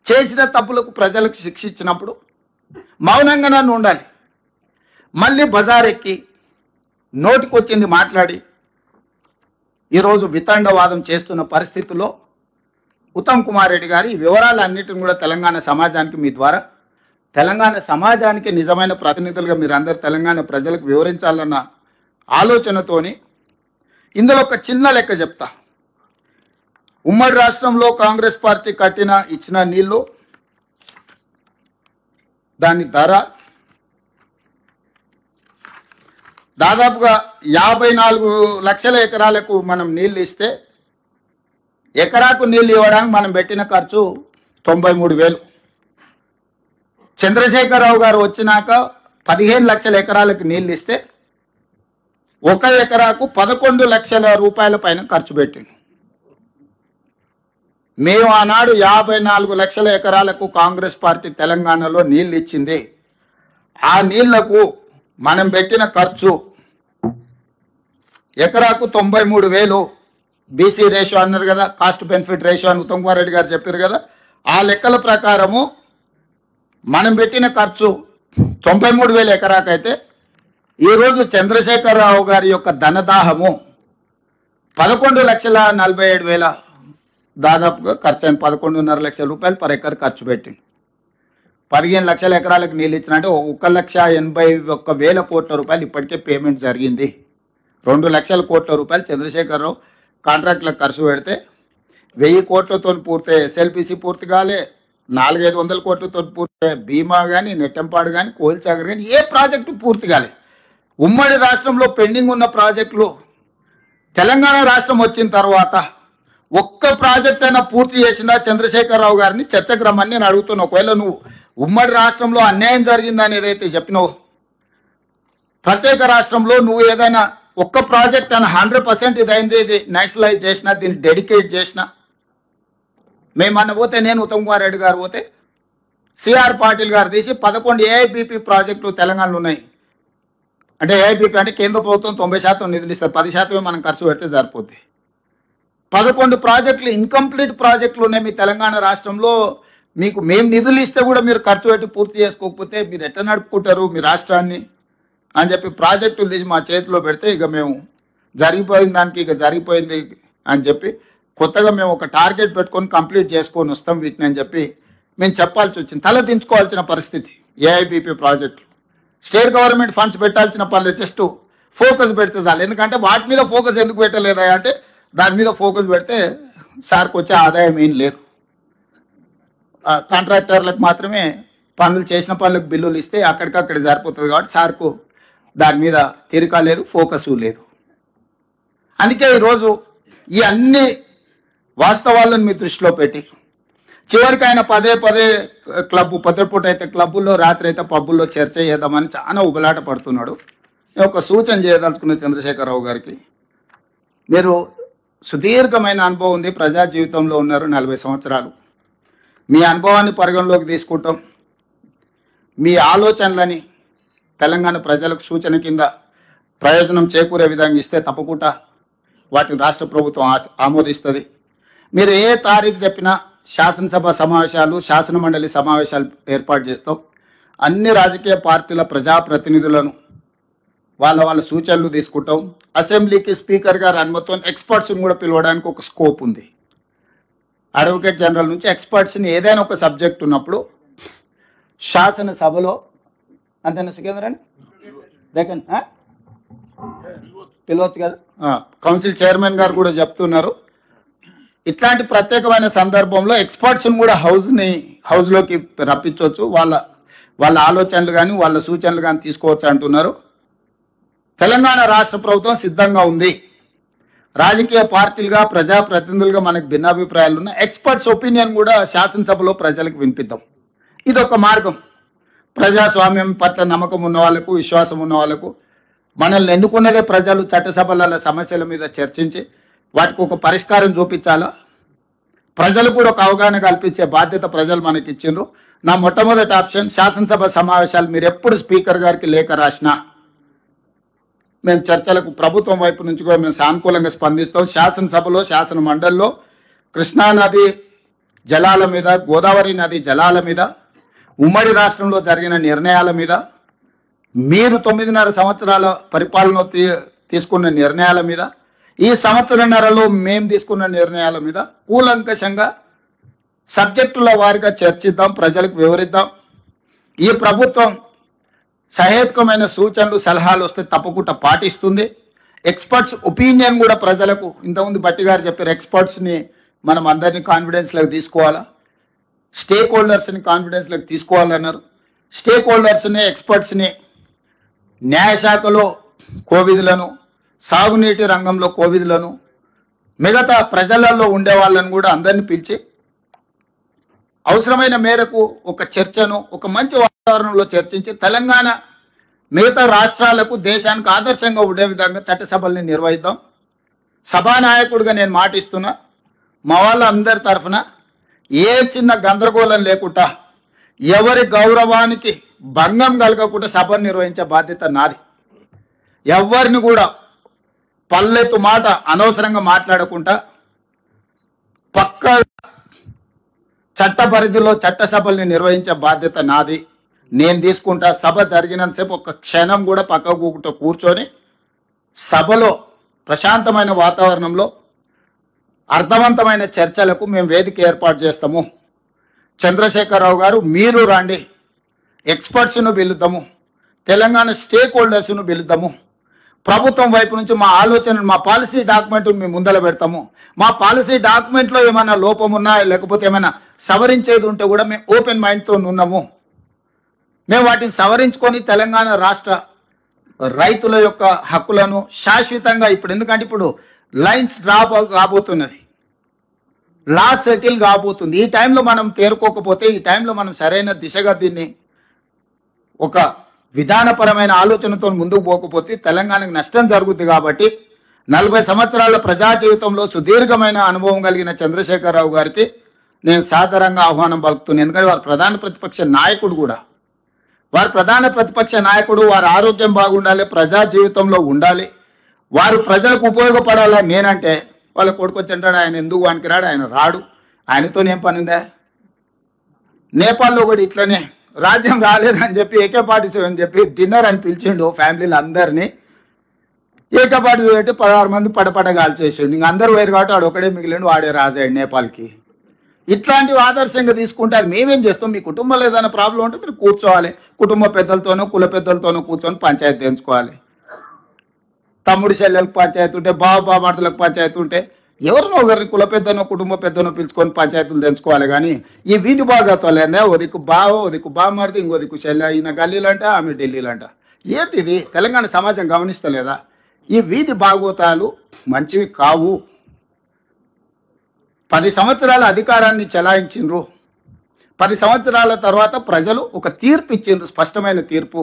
చేసిన తప్పులకు ప్రజలకు శిక్ష ఇచ్చినప్పుడు మౌనంగా నన్ను ఉండాలి. మళ్ళీ బజారెక్కి నోటికొచ్చింది మాట్లాడి ఈరోజు వితండవాదం చేస్తున్న పరిస్థితుల్లో ఉత్తమ్ కుమార్ రెడ్డి గారి ఈ వివరాలన్నిటిని కూడా తెలంగాణ సమాజానికి మీ ద్వారా, తెలంగాణ సమాజానికి నిజమైన ప్రతినిధులుగా మీరందరూ తెలంగాణ ప్రజలకు వివరించాలన్న ఆలోచనతోని ఇందులో ఒక చిన్న లెక్క చెప్తా. ఉమ్మడి రాష్ట్రంలో కాంగ్రెస్ పార్టీ ఇచ్చిన నీళ్లు, దాని ధర దాదాపుగా 54 లక్షల ఎకరాలకు మనం నీళ్లు ఇస్తే ఎకరాకు నీళ్లు ఇవ్వడానికి మనం పెట్టిన ఖర్చు 93,000. చంద్రశేఖరరావు గారు వచ్చినాక 15 లక్షల ఎకరాలకు నీళ్లు ఇస్తే 1 ఎకరాకు 11 లక్షల రూపాయల పైన ఖర్చు పెట్టింది. మేము ఆనాడు 54 లక్షల ఎకరాలకు కాంగ్రెస్ పార్టీ తెలంగాణలో నీళ్లు ఇచ్చింది. ఆ నీళ్లకు మనం పెట్టిన ఖర్చు ఎకరాకు 93,000. బీసీ రేషియో అన్నారు కదా, కాస్ట్ బెనిఫిట్ రేషియో అని ఉత్తమ్ కుమార్ రెడ్డి గారు చెప్పారు కదా. ఆ లెక్కల ప్రకారము మనం పెట్టిన ఖర్చు 93,000 ఎకరాకైతే ఈరోజు చంద్రశేఖరరావు గారి యొక్క ధనదాహము 11,47,000 దాదాపుగా ఖర్చు అయింది. 11.5 లక్షల రూపాయలు పర్ ఎకర్ ఖర్చు పెట్టింది. 15 లక్షల ఎకరాలకు నీళ్ళు ఇచ్చినట్టే 1,81,000 కోట్ల రూపాయలు ఇప్పటికే పేమెంట్ జరిగింది. 2 లక్షల కోట్ల రూపాయలు చంద్రశేఖరరావు కాంట్రాక్ట్లకు ఖర్చు పెడితే 1000 కోట్లతో పూర్తి ఎస్ఎల్పిసి పూర్తి కాలే, 400-500 కోట్లతో పూర్తి భీమా కానీ, నెట్టంపాడు కానీ, కోల్చాగర్ కానీ ఏ ప్రాజెక్టు పూర్తి కాలేదు. ఉమ్మడి రాష్ట్రంలో పెండింగ్ ఉన్న ప్రాజెక్టులు తెలంగాణ రాష్ట్రం వచ్చిన తర్వాత ఒక్క ప్రాజెక్ట్ అయినా పూర్తి చేసినా చంద్రశేఖరరావు గారిని చర్చకు రమ్మని నేను అడుగుతున్నా. ఒకవేళ నువ్వు ఉమ్మడి రాష్ట్రంలో అన్యాయం జరిగిందని ఏదైతే చెప్పినావో, ప్రత్యేక రాష్ట్రంలో నువ్వు ఏదైనా ఒక్క ప్రాజెక్ట్ అని 100% ఇదైంది, ఇది నేషనలైజ్ చేసినా, దీన్ని డెడికేట్ చేసినా, మేమన్న పోతే, నేను ఉత్తమ్ కుమార్ రెడ్డి గారు పోతే, సిఆర్ పాటిల్ గారు తీసి 11 ఏఐబిపి ప్రాజెక్టులు తెలంగాణలో ఉన్నాయి. అంటే ఏఐబిపి అంటే కేంద్ర ప్రభుత్వం 90% నిధులు ఇస్తారు, 10% మనం ఖర్చు పెడితే సరిపోద్ది. 11 ప్రాజెక్టులు ఇన్కంప్లీట్ ప్రాజెక్టులు ఉన్నాయి మీ తెలంగాణ రాష్ట్రంలో. మీకు మేము నిధులు ఇస్తే కూడా మీరు ఖర్చు పెట్టి పూర్తి చేసుకోకపోతే మీరు ఎట్లా నడుపుకుంటారు మీ రాష్ట్రాన్ని అని చెప్పి ప్రాజెక్టులు తీసి మా చేతిలో పెడితే, ఇక మేము జరిగిపోయిన దానికి ఇక జరిగిపోయింది అని చెప్పి కొత్తగా మేము ఒక టార్గెట్ పెట్టుకొని కంప్లీట్ చేసుకొని వస్తాం వీటిని అని చెప్పి మేము చెప్పాల్సి వచ్చింది. తల దించుకోవాల్సిన పరిస్థితి. ఏఐబిపి ప్రాజెక్టులు స్టేట్ గవర్నమెంట్ ఫండ్స్ పెట్టాల్సిన పనులు జస్ట్ ఫోకస్ పెడితే చాలు. ఎందుకంటే వాటి మీద ఫోకస్ ఎందుకు పెట్టలేదా అంటే, దాని మీద ఫోకస్ పెడితే సార్కి వచ్చే ఆదాయం ఏం లేదు. కాంట్రాక్టర్లకు మాత్రమే పనులు చేసిన పనులకు బిల్లులు ఇస్తే అక్కడికక్కడ సరిపోతుంది కాబట్టి సార్కు దాని మీద తీరిక లేదు, ఫోకస్ లేదు. అందుకే ఈరోజు ఈ అన్ని వాస్తవాలను మీ దృష్టిలో పెట్టి చివరికి ఆయన పదే క్లబ్, పొద్దుపూట అయితే క్లబ్బుల్లో, రాత్రి అయితే పబ్బుల్లో చర్చ చేద్దామని చాలా ఉబలాట పడుతున్నాడు. నేను ఒక సూచన చేయదలుచుకున్న చంద్రశేఖరరావు గారికి, మీరు సుదీర్ఘమైన అనుభవం ఉంది, ప్రజా జీవితంలో ఉన్నారు, 40 సంవత్సరాలు. మీ అనుభవాన్ని పరిగణలోకి తీసుకుంటాం, మీ ఆలోచనలని తెలంగాణ ప్రజలకు సూచన కింద ప్రయోజనం చేకూరే విధంగా ఇస్తే తప్పకుండా వాటిని రాష్ట్ర ప్రభుత్వం ఆమోదిస్తుంది. మీరు ఏ తారీఖు చెప్పినా శాసనసభ సమావేశాలు, శాసన మండలి సమావేశాలు ఏర్పాటు చేస్తాం. అన్ని రాజకీయ పార్టీల ప్రజాప్రతినిధులను వాళ్ళ సూచనలు తీసుకుంటాం. అసెంబ్లీకి స్పీకర్ గారు అనుమతితో ఎక్స్పర్ట్స్ని కూడా పిలవడానికి ఒక స్కోప్ ఉంది. అడ్వకేట్ జనరల్ నుంచి ఎక్స్పర్ట్స్ని ఏదైనా ఒక సబ్జెక్ట్ ఉన్నప్పుడు శాసనసభలో అంతేనా సికేంద్రని పిలవచ్చు కదా. కౌన్సిల్ చైర్మన్ గారు కూడా చెప్తున్నారు, ఇట్లాంటి ప్రత్యేకమైన సందర్భంలో ఎక్స్పర్ట్స్ని కూడా హౌస్లోకి రప్పించవచ్చు, వాళ్ళ ఆలోచనలు కానీ వాళ్ళ సూచనలు కానీ తీసుకోవచ్చు అంటున్నారు. తెలంగాణ రాష్ట్ర ప్రభుత్వం సిద్ధంగా ఉంది. రాజకీయ పార్టీలుగా, ప్రజాప్రతినిధులుగా మనకు భిన్నాభిప్రాయాలు ఉన్న ఎక్స్పర్ట్స్ ఒపీనియన్ కూడా శాసనసభలో ప్రజలకు వినిపిద్దాం. ఇదొక మార్గం. ప్రజాస్వామ్యం పట్ల నమ్మకం ఉన్న వాళ్ళకు, విశ్వాసం ఉన్న వాళ్ళకు, మనల్ని ఎన్నుకున్నదే ప్రజలు, చట్టసభల సమస్యల మీద చర్చించి వాటికి ఒక పరిష్కారం చూపించాలా, ప్రజలు కూడా ఒక అవగాహన కల్పించే బాధ్యత ప్రజలు మనకి ఇచ్చిండ్రు. నా మొట్టమొదటి ఆప్షన్ శాసనసభ సమావేశాలు. మీరు ఎప్పుడు స్పీకర్ గారికి లేఖ రాసినా మేము చర్చలకు ప్రభుత్వం వైపు నుంచి కూడా మేము సానుకూలంగా స్పందిస్తాం. శాసనసభలో, శాసన మండలిలో కృష్ణానది జలాల మీద, గోదావరి నది జలాల మీద, ఉమ్మడి రాష్ట్రంలో జరిగిన నిర్ణయాల మీద, మీరు 9.5 సంవత్సరాల పరిపాలన తీసుకున్న నిర్ణయాల మీద, ఈ సంవత్సరన్నరలో మేము తీసుకున్న నిర్ణయాల మీద కూలంకషంగా సబ్జెక్టుల వారిగా చర్చిద్దాం, ప్రజలకు వివరిద్దాం. ఈ ప్రభుత్వం సహేతుకమైన సూచనలు, సలహాలు వస్తే తప్పకుండా పాటిస్తుంది. ఎక్స్పర్ట్స్ ఒపీనియన్ కూడా ప్రజలకు, ఇంతకుముందు బట్టి గారు చెప్పారు, ఎక్స్పర్ట్స్ని మనం అందరినీ కాన్ఫిడెన్స్లోకి తీసుకోవాలా, స్టేక్ హోల్డర్స్ని కాన్ఫిడెన్స్లోకి తీసుకోవాలన్నారు. స్టేక్ హోల్డర్స్ని, ఎక్స్పర్ట్స్ని, న్యాయశాఖలో కోవిధులను, సాగునీటి రంగంలో కోవిధులను, మిగతా ప్రజలలో ఉండే వాళ్ళని కూడా అందరినీ పిలిచి అవసరమైన మేరకు ఒక చర్చను, ఒక మంచి వాతావరణంలో చర్చించి తెలంగాణ మిగతా రాష్ట్రాలకు, దేశానికి ఆదర్శంగా ఉండే విధంగా చట్టసభల్ని నిర్వహిద్దాం. సభానాయకుడిగా నేను మాటిస్తున్నా, మా వాళ్ళందరి తరఫున ఏ చిన్న గందరగోళం లేకుండా, ఎవరి గౌరవానికి భంగం కలగకుండా సభను నిర్వహించే బాధ్యత నాది. ఎవరిని కూడా పల్లెత్తు మాట అనవసరంగా మాట్లాడకుండా పక్క చట్ట పరిధిలో చట్టసభల్ని నిర్వహించే బాధ్యత నాది. నేను తీసుకుంటా. సభ జరిగినంతసేపు ఒక్క క్షణం కూడా పక్కకు కూర్చొని సభలో ప్రశాంతమైన వాతావరణంలో అర్థవంతమైన చర్చలకు మేము వేదిక ఏర్పాటు చేస్తాము. చంద్రశేఖరరావు గారు మీరు రండి, ఎక్స్పర్ట్స్ను పిలుద్దాము, తెలంగాణ స్టేక్ హోల్డర్స్ను పిలుద్దాము, ప్రభుత్వం వైపు నుంచి మా ఆలోచన, మా పాలసీ డాక్యుమెంట్ మేము ముందర పెడతాము. మా పాలసీ డాక్యుమెంట్లో ఏమైనా లోపం ఉన్నా లేకపోతే ఏమైనా సవరించేది ఉంటే కూడా మేము ఓపెన్ మైండ్తో ఉన్నాము. మేము వాటిని సవరించుకొని తెలంగాణ రాష్ట్ర రైతుల యొక్క హక్కులను శాశ్వతంగా ఎందుకంటే ఇప్పుడు లైన్స్ డ్రాప్ కాబోతున్నది, లా సెటిల్ కాబోతుంది. ఈ టైంలో మనం తేరుకోకపోతే, ఈ టైంలో మనం సరైన దిశగా దీన్ని ఒక విధానపరమైన ఆలోచనతో ముందుకు పోకపోతే తెలంగాణకు నష్టం జరుగుతుంది. కాబట్టి 40 సంవత్సరాల ప్రజా జీవితంలో సుదీర్ఘమైన అనుభవం కలిగిన చంద్రశేఖరరావు గారికి నేను సాదరంగా ఆహ్వానం పలుకుతున్నాను. ఎందుకంటే వారు ప్రధాన ప్రతిపక్ష నాయకుడు కూడా. వారు ప్రధాన ప్రతిపక్ష నాయకుడు, వారి ఆరోగ్యం బాగుండాలి, ప్రజా జీవితంలో ఉండాలి, వారు ప్రజలకు ఉపయోగపడాలి. నేనంటే వాళ్ళ కొడుకు వచ్చంటాడు, ఆయన ఎందుకు వానికి రాడు, ఆయన రాడు, ఆయనతోనేం పని ఉందా? నేపాల్లో కూడా ఇట్లనే రాజ్యం రాలేదని చెప్పి AK-47 అని చెప్పి డిన్నర్ అని పిలిచిండు ఫ్యామిలీలు అందరినీ. AK-47 పెట్టి 16 మంది పడపడగాలు చేసిండు. ఇంక అందరూ వేరు కాబట్టి వాడు ఒకడే మిగిలిండు, వాడే రాజాడు నేపాల్కి. ఇట్లాంటివి ఆదర్శంగా తీసుకుంటారు. మేమేం చేస్తాం, మీ కుటుంబంలో ఏదైనా ప్రాబ్లం ఉంటే మీరు కూర్చోవాలి, కుటుంబ పెద్దలతోనో కుల పెద్దలతోనో కూర్చొని పంచాయతీ తెంచుకోవాలి. తమ్ముడి చెల్లెలకు పంచాయతీ ఉంటే, బావబామర్దులకు పంచాయతీ ఉంటే ఎవరినో ఒకరిని కుల పెద్దనో కుటుంబ పెద్దనో పిలుచుకొని పంచాయతీలు తెంచుకోవాలి. కానీ ఈ వీధి భాగతోలేనే ఓ దిక్కు బావ, ఓ దిక్కు బామర్ది, ఇంకో దిక్కు చెల్లె, ఈయన గల్లీలంట ఆమె ఢిల్లీలంట. ఏంటి ఇది? తెలంగాణ సమాజం గమనిస్తలేదా? ఈ వీధి భాగవతాలు మంచివి కావు. 10 సంవత్సరాల అధికారాన్ని చెలాయించిండ్రు. 10 సంవత్సరాల తర్వాత ప్రజలు ఒక తీర్పు ఇచ్చిండ్రు, స్పష్టమైన తీర్పు.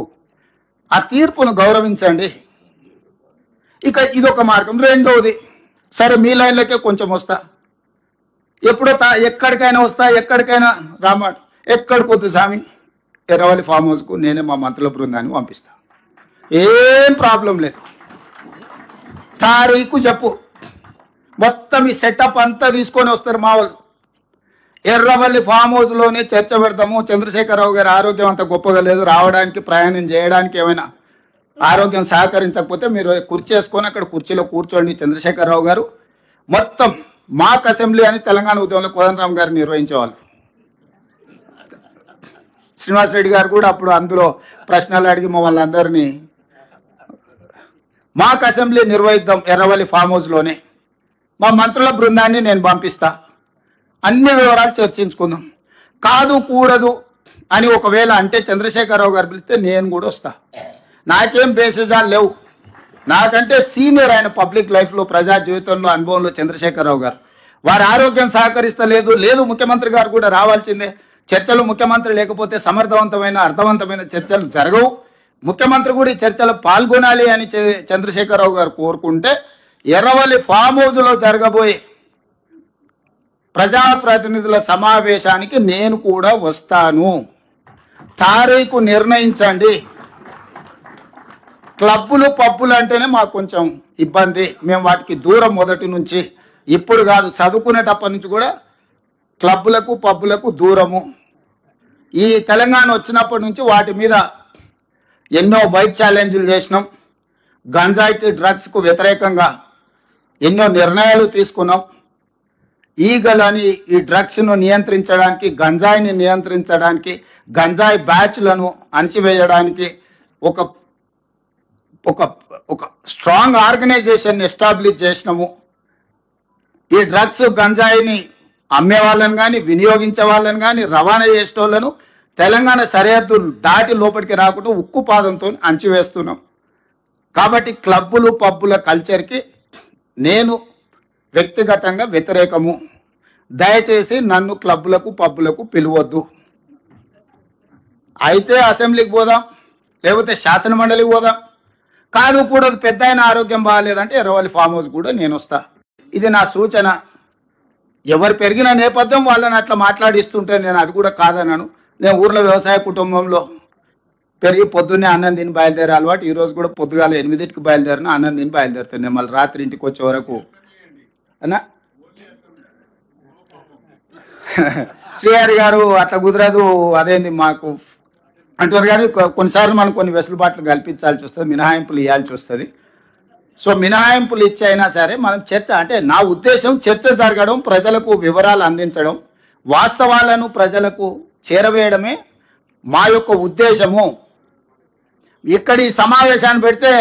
ఆ తీర్పును గౌరవించండి. ఇక ఇదొక మార్గం. రెండవది, సరే మీ లైన్లకే కొంచెం వస్తా, ఎప్పుడో ఎక్కడికైనా వస్తా, ఎక్కడికైనా రామాట, ఎక్కడికొద్దు స్వామి, ఎర్రవల్లి ఫామ్ హౌస్కు నేనే మా మంత్రుల బృందాన్ని పంపిస్తా, ఏం ప్రాబ్లం లేదు. తారీఖు చెప్పు, మొత్తం ఈ సెటప్ అంతా తీసుకొని వస్తారు మా వాళ్ళు. ఎర్రవల్లి ఫామ్ హౌస్లోనే చర్చ పెడతాము. చంద్రశేఖరరావు గారి ఆరోగ్యం అంత గొప్పగా లేదు, రావడానికి ప్రయాణం చేయడానికి ఏమైనా ఆరోగ్యం సహకరించకపోతే మీరు కుర్చీ వేసుకొని అక్కడ కుర్చీలో కూర్చోండి చంద్రశేఖరరావు గారు. మొత్తం మాక్ అసెంబ్లీ అని తెలంగాణ ఉద్యమంలో కోదండరామ్ గారు నిర్వహించేవాళ్ళు. శ్రీనివాస్ రెడ్డి గారు కూడా అప్పుడు అందులో ప్రశ్నలు అడిగి మమ్మల్ని అందరినీ మాక్ అసెంబ్లీ నిర్వహిద్దాం ఎర్రవల్లి ఫామ్ హౌస్లోనే. మా మంత్రుల బృందాన్ని నేను పంపిస్తా, అన్ని వివరాలు చర్చించుకుందాం. కాదు కూడదు అని ఒకవేళ అంటే చంద్రశేఖరరావు గారు పిలిస్తే నేను కూడా వస్తా. నాకేం బేసిజాలు లేవు. నాకంటే సీనియర్ ఆయన పబ్లిక్ లైఫ్లో, ప్రజా జీవితంలో, అనుభవంలో చంద్రశేఖరరావు గారు. వారి ఆరోగ్యం సహకరిస్తలేదు, లేదు ముఖ్యమంత్రి గారు కూడా రావాల్సిందే. చర్చలు ముఖ్యమంత్రి లేకపోతే సమర్థవంతమైన అర్థవంతమైన చర్చలు జరగవు. ముఖ్యమంత్రి కూడా ఈ చర్చలో పాల్గొనాలి అని చంద్రశేఖరరావు గారు కోరుకుంటే ఎర్రవల్లి ఫామ్ హౌస్లో జరగబోయే ప్రజాప్రతినిధుల సమావేశానికి నేను కూడా వస్తాను. తారీఖు నిర్ణయించండి. క్లబ్బులు పబ్బులు అంటేనే మాకు కొంచెం ఇబ్బంది, మేము వాటికి దూరం మొదటి నుంచి. ఇప్పుడు కాదు, చదువుకునేటప్పటి నుంచి కూడా క్లబ్బులకు పబ్బులకు దూరము. ఈ తెలంగాణ వచ్చినప్పటి నుంచి వాటి మీద ఎన్నో బైక్ ఛాలెంజ్లు చేసినాం. గంజాయికి డ్రగ్స్కు వ్యతిరేకంగా ఎన్నో నిర్ణయాలు తీసుకున్నాం. ఈగలని ఈ డ్రగ్స్ను నియంత్రించడానికి, గంజాయిని నియంత్రించడానికి, గంజాయి బ్యాచ్లను అణచివేయడానికి ఒక ఒక ఒక స్ట్రాంగ్ ఆర్గనైజేషన్ ఎస్టాబ్లిష్ చేసినాము. ఈ డ్రగ్స్ గంజాయిని అమ్మే వాళ్ళని కానీ, వినియోగించే వాళ్ళని కానీ, రవాణా చేసేటోళ్లను తెలంగాణ సరిహద్దు దాటి లోపలికి రాకుండా ఉక్కు పాదంతో అణచివేస్తున్నాం. కాబట్టి క్లబ్బులు పబ్బుల కల్చర్కి నేను వ్యక్తిగతంగా వ్యతిరేకము. దయచేసి నన్ను క్లబ్బులకు పబ్బులకు పిలవద్దు. అయితే అసెంబ్లీకి పోదాం, లేకపోతే శాసన మండలికి పోదాం. కాదు కూడా పెద్ద ఆయన ఆరోగ్యం బాగాలేదంటే ఎర్రవల్లి ఫామ్ హౌస్ కూడా నేను వస్తా. ఇది నా సూచన. ఎవరు పెరిగిన నేపథ్యం వాళ్ళని అట్లా మాట్లాడిస్తుంటే నేను అది కూడా కాదన్నాను. నేను ఊర్లో వ్యవసాయ కుటుంబంలో పెరిగి పొద్దున్నే అన్నం తిని బయలుదేరే అలవాటు. ఈరోజు కూడా పొద్దుగాల 8కి బయలుదేరిన అన్నం తిని బయలుదేరుతాను. నేను మళ్ళీ రాత్రి ఇంటికి వచ్చే వరకు అన్నా శ్రీహరి గారు అట్లా కుదరదు, అదేంది మాకు అంటారు. కానీ కొన్నిసార్లు మనం కొన్ని వెసులుబాట్లు కల్పించాల్సి వస్తుంది, మినహాయింపులు ఇవ్వాల్సి వస్తుంది. సో మినహాయింపులు ఇచ్చి అయినా సరే మనం చర్చ, అంటే నా ఉద్దేశం చర్చ జరగడం, ప్రజలకు వివరాలు అందించడం, వాస్తవాలను ప్రజలకు చేరవేయడమే మా యొక్క ఉద్దేశము. ఇక్కడ ఈ సమావేశాన్ని పెడితే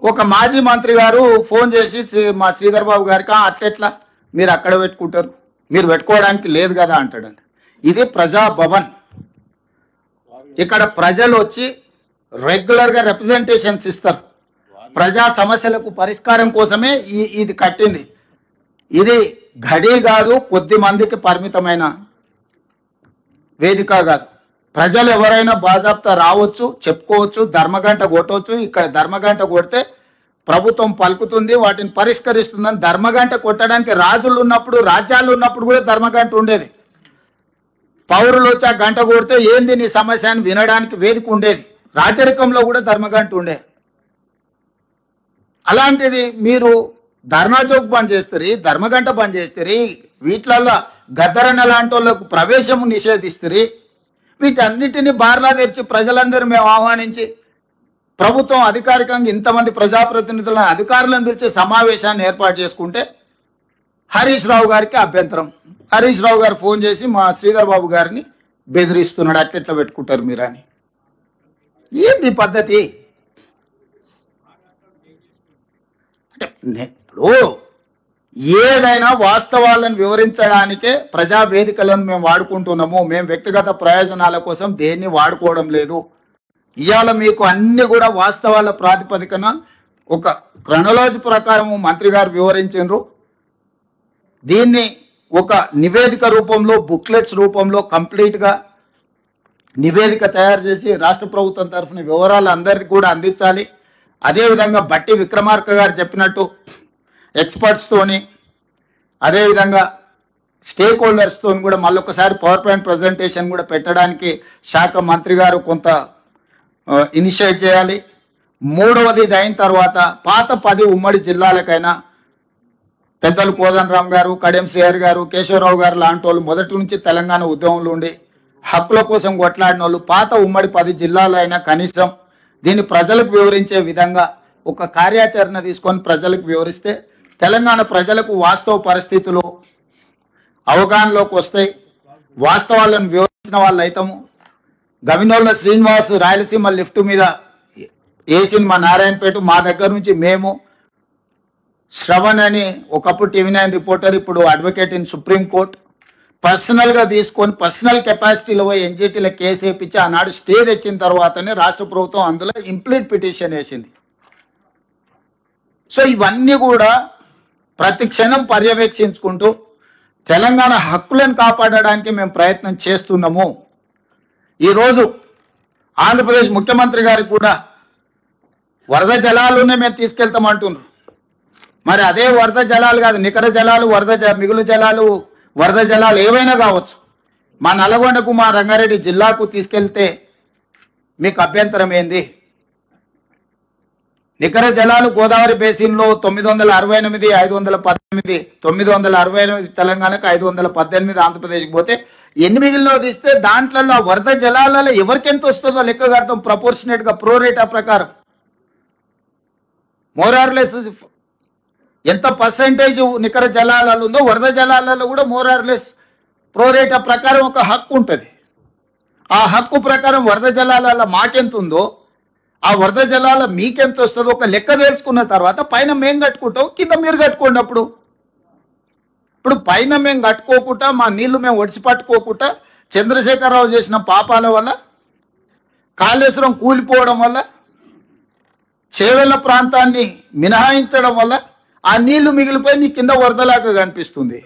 ఒక మాజీ మంత్రి గారు ఫోన్ చేసి మా శ్రీధర్ బాబు గారికి అట్లెట్లా మీరు అక్కడ పెట్టుకుంటారు, మీరు పెట్టుకోవడానికి లేదు కదా అంటాడండి. ఇది ప్రజాభవన్. ఇక్కడ ప్రజలు వచ్చి రెగ్యులర్ గా రిప్రజెంటేషన్స్ ఇస్తారు. ప్రజా సమస్యలకు పరిష్కారం కోసమే ఇది కట్టింది. ఇది ఘడి కాదు, కొద్ది మందికి పరిమితమైన వేదిక కాదు. ప్రజలు ఎవరైనా బాజాప్తా రావచ్చు, చెప్పుకోవచ్చు, ధర్మగంట కొట్టవచ్చు. ఇక్కడ ధర్మగంట కొడితే ప్రభుత్వం పలుకుతుంది, వాటిని పరిష్కరిస్తుందని. ధర్మగంట కొట్టడానికి రాజులు ఉన్నప్పుడు, రాజ్యాలు ఉన్నప్పుడు కూడా ధర్మగంట ఉండేది. పౌరులు వచ్చి ఆ గంట కొడితే ఏంది నీ సమస్య అని వినడానికి వేదిక ఉండేది. రాజరికంలో కూడా ధర్మగంట ఉండేది. అలాంటిది మీరు ధర్నా చౌక్ బంద్ చేస్తారు, ధర్మగంట బంద్ చేస్తారు, వీటిలల్లో గద్దరన్న లాంటి వాళ్ళకు ప్రవేశం నిషేధిస్తారు. వీటన్నిటిని బార్లా తెరిచి ప్రజలందరూ మేము ఆహ్వానించి ప్రభుత్వం అధికారికంగా ఇంతమంది ప్రజాప్రతినిధులను, అధికారులను పిలిచే సమావేశాన్ని ఏర్పాటు చేసుకుంటే హరీష్ రావు గారికి అభ్యంతరం. హరీష్ రావు గారు ఫోన్ చేసి మా శ్రీధర్ బాబు గారిని బెదిరిస్తున్నాడు, అట్లెట్లా పెట్టుకుంటారు మీరు అని. ఏంది పద్ధతి? అంటే ఇప్పుడు ఏదైనా వాస్తవాలను వివరించడానికే ప్రజా వేదికలను మేము వాడుకుంటున్నాము. మేము వ్యక్తిగత ప్రయోజనాల కోసం దేన్ని వాడుకోవడం లేదు. ఇవాళ మీకు అన్ని కూడా వాస్తవాల ప్రాతిపదికన ఒక క్రొనాలజీ ప్రకారం మంత్రి గారు వివరించారు. దీన్ని ఒక నివేదిక రూపంలో, బుక్లెట్స్ రూపంలో కంప్లీట్ గా నివేదిక తయారు చేసి రాష్ట్ర ప్రభుత్వం తరఫున వివరాలు అందరికీ కూడా అందించాలి. అదేవిధంగా బట్టి విక్రమార్క గారు చెప్పినట్టు ఎక్స్పర్ట్స్ తోని, అదేవిధంగా స్టేక్ హోల్డర్స్ తోని కూడా మళ్ళొకసారి పవర్ పాయింట్ ప్రజెంటేషన్ కూడా పెట్టడానికి శాఖ మంత్రి గారు కొంత ఇనిషియేట్ చేయాలి. మూడవది ఇది అయిన తర్వాత పాత 10 ఉమ్మడి జిల్లాలకైనా పెద్దలు కోదండరామ్ గారు, కడియం శ్రీహరి గారు, కేశవరావు గారు లాంటి వాళ్ళు మొదటి నుంచి తెలంగాణ ఉద్యమంలో ఉండి హక్కుల కోసం కొట్లాడిన వాళ్ళు పాత ఉమ్మడి 10 జిల్లాలైనా కనీసం దీన్ని ప్రజలకు వివరించే విధంగా ఒక కార్యాచరణ తీసుకొని ప్రజలకు వివరిస్తే తెలంగాణ ప్రజలకు వాస్తవ పరిస్థితులు అవగాహనలోకి వస్తాయి. వాస్తవాలను వివరించిన వాళ్ళు అవుతాము. గవినోళ్ళ శ్రీనివాస్ రాయలసీమ లిఫ్ట్ మీద వేసిన మా నారాయణపేట, మా దగ్గర నుంచి మేము శ్రవణ్ అని ఒకప్పుడు TV9 రిపోర్టర్, ఇప్పుడు advocate in supreme court, personal గా తీసుకొని పర్సనల్ కెపాసిటీలో పోయి ఎన్జిటీలో కేసు వేయించి ఆనాడు స్టే తెచ్చిన తర్వాతనే రాష్ట్ర ప్రభుత్వం అందులో ఇంప్లీట్ పిటిషన్ వేసింది. సో ఇవన్నీ కూడా ప్రతి క్షణం పర్యవేక్షించుకుంటూ తెలంగాణ హక్కులను కాపాడడానికి మేము ప్రయత్నం చేస్తున్నాము. ఈరోజు ఆంధ్రప్రదేశ్ ముఖ్యమంత్రి గారికి కూడా వరద జలాలునే మేము తీసుకెళ్తామంటున్నారు. మరి అదే వరద జలాలు కాదు, నికర జలాలు, మిగులు జలాలు, వరద జలాలు ఏవైనా కావచ్చు, మా నల్గొండకు, మా రంగారెడ్డి జిల్లాకు తీసుకెళ్తే మీకు అభ్యంతరం ఏంది? నికర జలాలు గోదావరి బేసిన్లో 968, 518, 968 తెలంగాణకు, 518 ఆంధ్రప్రదేశ్కి పోతే 8 తీస్తే దాంట్లో వరద జలాలలో ఎవరికెంత వస్తుందో లెక్క కడతాం ప్రపోర్షనేట్ గా ప్రోరేటా ప్రకారం. మోరార్లెస్ ఎంత పర్సెంటేజ్ నికర జలాలలో ఉందో వరద జలాలలో కూడా మోరార్లెస్ ప్రోరేటా ప్రకారం ఒక హక్కు ఉంటుంది. ఆ హక్కు ప్రకారం వరద జలాలలో మాకెంత ఉందో ఆ వరద జలాల మీకెంత వస్తుందో ఒక లెక్క తెలుసుకున్న తర్వాత పైన మేము కట్టుకుంటాం, కింద మీరు కట్టుకోండి. ఇప్పుడు పైన మేము కట్టుకోకుండా, మా నీళ్లు మేము ఒడిసి పట్టుకోకుండా, చంద్రశేఖరరావు చేసిన పాపాల వల్ల, కాళేశ్వరం కూలిపోవడం వల్ల, చేవెళ్ల ప్రాంతాన్ని మినహాయించడం వల్ల ఆ నీళ్లు మిగిలిపోయి నీ కింద వరదలాగా కనిపిస్తుంది.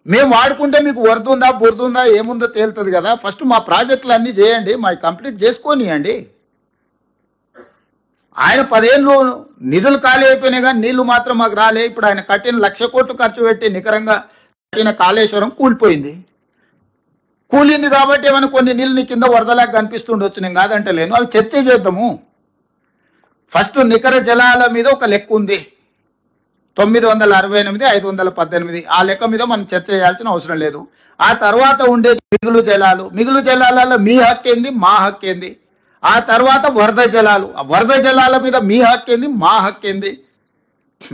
మేము వాడుకుంటే మీకు వరద ఉందా, బురద ఉందా, ఏముందో తేలుతుంది కదా. ఫస్ట్ మా ప్రాజెక్టులు అన్నీ చేయండి, మా కంప్లీట్ చేసుకోనియండి. ఆయన 10 ఏళ్ళు నిధులు ఖాళీ అయిపోయినాయి కానీ నీళ్లు మాత్రం మాకు రాలే. ఇప్పుడు ఆయన కట్టిన 1,00,000 కోట్లు ఖర్చు పెట్టి నికరంగా కట్టిన కాళేశ్వరం కూలిపోయింది. కూలింది కాబట్టి ఏమైనా కొన్ని నీళ్ళు నీ కింద వరదలాగా కనిపిస్తుండొచ్చు, నేను కాదంటే లేను. అవి చర్చ చేద్దాము. ఫస్ట్ నికర జలాల మీద ఒక లెక్క ఉంది, 968, 518. ఆ లెక్క మీద మనం చర్చ చేయాల్సిన అవసరం లేదు. ఆ తర్వాత ఉండే మిగులు జలాలలో మీ హక్కేంది, మా హక్కేంది. ఆ తర్వాత వరద జలాల మీద మీ హక్కేంది, మా హక్కేంది.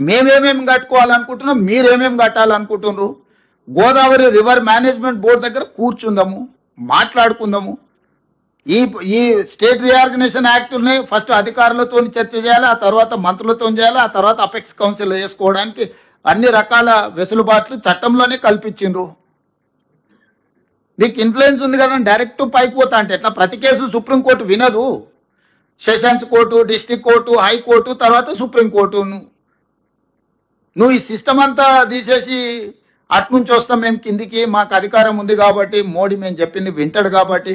మేమేమేమి కట్టుకోవాలనుకుంటున్నాం, మీరేమేమి కట్టాలనుకుంటున్నారు. గోదావరి రివర్ మేనేజ్మెంట్ బోర్డు దగ్గర కూర్చుందాము, మాట్లాడుకుందాము. ఈ ఈ స్టేట్ రీఆర్గనైజేషన్ యాక్ట్ని ఫస్ట్ అధికారులతో చర్చ చేయాలి, ఆ తర్వాత మంత్రులతో చేయాలి, ఆ తర్వాత అపెక్స్ కౌన్సిల్ వేసుకోవడానికి అన్ని రకాల వెసులుబాట్లు చట్టంలోనే కల్పించిండ్రు. నీకు ఇన్ఫ్లుయెన్స్ ఉంది కదా, డైరెక్ట్ పైకి పోతా అంటే ఎట్లా? ప్రతి కేసు సుప్రీంకోర్టు వినదు. Sessions court, district court, high court, తర్వాత సుప్రీంకోర్టు. నువ్వు ఈ సిస్టమ్ అంతా తీసేసి అట్నుంచి వస్తాం మేము కిందికి, మాకు అధికారం ఉంది కాబట్టి, మోడీ మేము చెప్పింది వింటాడు కాబట్టి.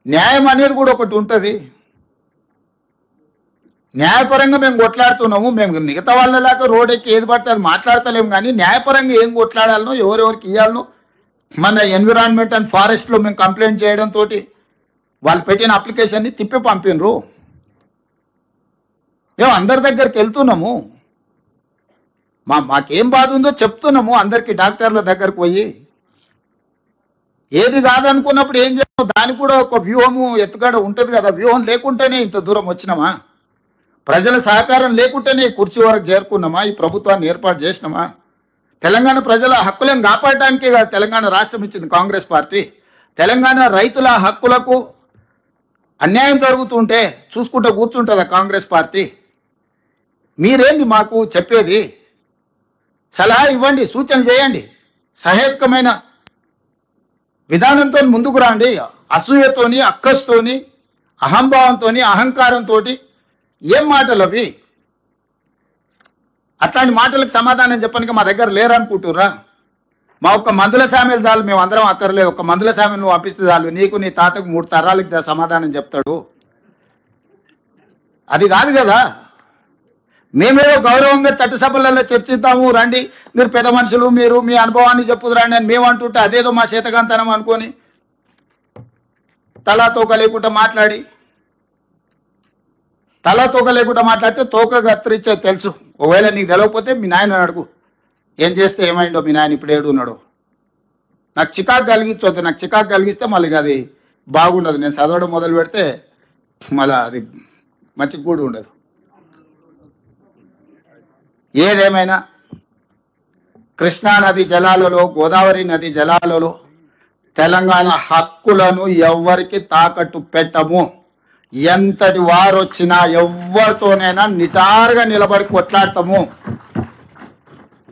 న్యాయం అనేది కూడా ఒకటి ఉంటుంది. న్యాయపరంగా మేము కొట్లాడుతున్నాము. మేము మిగతా వాళ్ళలాగా రోడ్ ఎక్కి ఏది పడితే అది మాట్లాడతలేము, కానీ న్యాయపరంగా ఏం కొట్లాడాలనో, ఎవరెవరికి ఇవ్వాలనో, మన ఎన్విరాన్మెంట్ అండ్ ఫారెస్ట్లో మేము కంప్లైంట్ చేయడంతో వాళ్ళు పెట్టిన అప్లికేషన్ని తిప్పి పంపినరు. మేము అందరి దగ్గరికి వెళ్తున్నాము, మాకేం బాధ ఉందో చెప్తున్నాము అందరికీ. డాక్టర్ల దగ్గరకు పోయి ఏది కాదనుకున్నప్పుడు ఏం చేస్తాం, దానికి కూడా ఒక వ్యూహము ఎత్తుగడ ఉంటుంది కదా. వ్యూహం లేకుంటేనే ఇంత దూరం వచ్చినామా? ప్రజల సహకారం లేకుంటేనే కుర్చీ వరకు చేరుకున్నామా? ఈ ప్రభుత్వాన్ని ఏర్పాటు చేసినామా? తెలంగాణ ప్రజల హక్కులను కాపాడటానికే కదా తెలంగాణ రాష్ట్రం ఇచ్చింది కాంగ్రెస్ పార్టీ. తెలంగాణ రైతుల హక్కులకు అన్యాయం జరుగుతుంటే చూసుకుంటూ కూర్చుంటుందా కాంగ్రెస్ పార్టీ? మీరేంది మాకు చెప్పేది? సలహా ఇవ్వండి, సూచన చేయండి, సహేతుకమైన విధానంతో ముందుకు రండి. అసూయతోని, అక్కస్తోని, అహంభావంతో, అహంకారంతో ఏం మాటలు అవి? అట్లాంటి మాటలకు సమాధానం చెప్పడానికి మా దగ్గర లేరనుకుంటుర్రా? మా ఒక్క మందుల సామెలు చాలు, మేము అందరం అక్కర్లేదు. ఒక మందుల సామెలు నువ్వు పంపిస్తే చాలు, నీకు నీ తాతకు 3 తరాలకు సమాధానం చెప్తాడు. అది కాదు కదా. మేమేదో గౌరవంగా చట్టసభలలో చర్చిద్దాము, రండి మీరు పెద్ద మనుషులు, మీరు మీ అనుభవాన్ని చెప్పుదు రండి అని మేము అంటుంటే అదేదో మా చేతగాంతనం అనుకొని తలా తోక లేకుండా మాట్లాడితే తోక కత్తిరించే తెలుసు. ఒకవేళ నీకు తెలియకపోతే మీ నాయన అడుగు, ఏం చేస్తే ఏమైందో మీ నాయన ఇప్పుడు ఏడున్నాడు. నాకు చికాకు కలిగించొద్దు. నాకు చికాకు కలిగిస్తే మళ్ళీ అది బాగుండదు. నేను చదవడం మొదలు పెడితే మళ్ళీ అది మంచిగా కూడా ఉండదు. ఏదేమైనా కృష్ణా నది జలాలలో, గోదావరి నది జలాలలో తెలంగాణ హక్కులను ఎవ్వరికి తాకట్టు పెట్టము. ఎంతటి వారు వచ్చినా ఎవరితోనైనా నిటారుగా నిలబడి కొట్లాడతాము.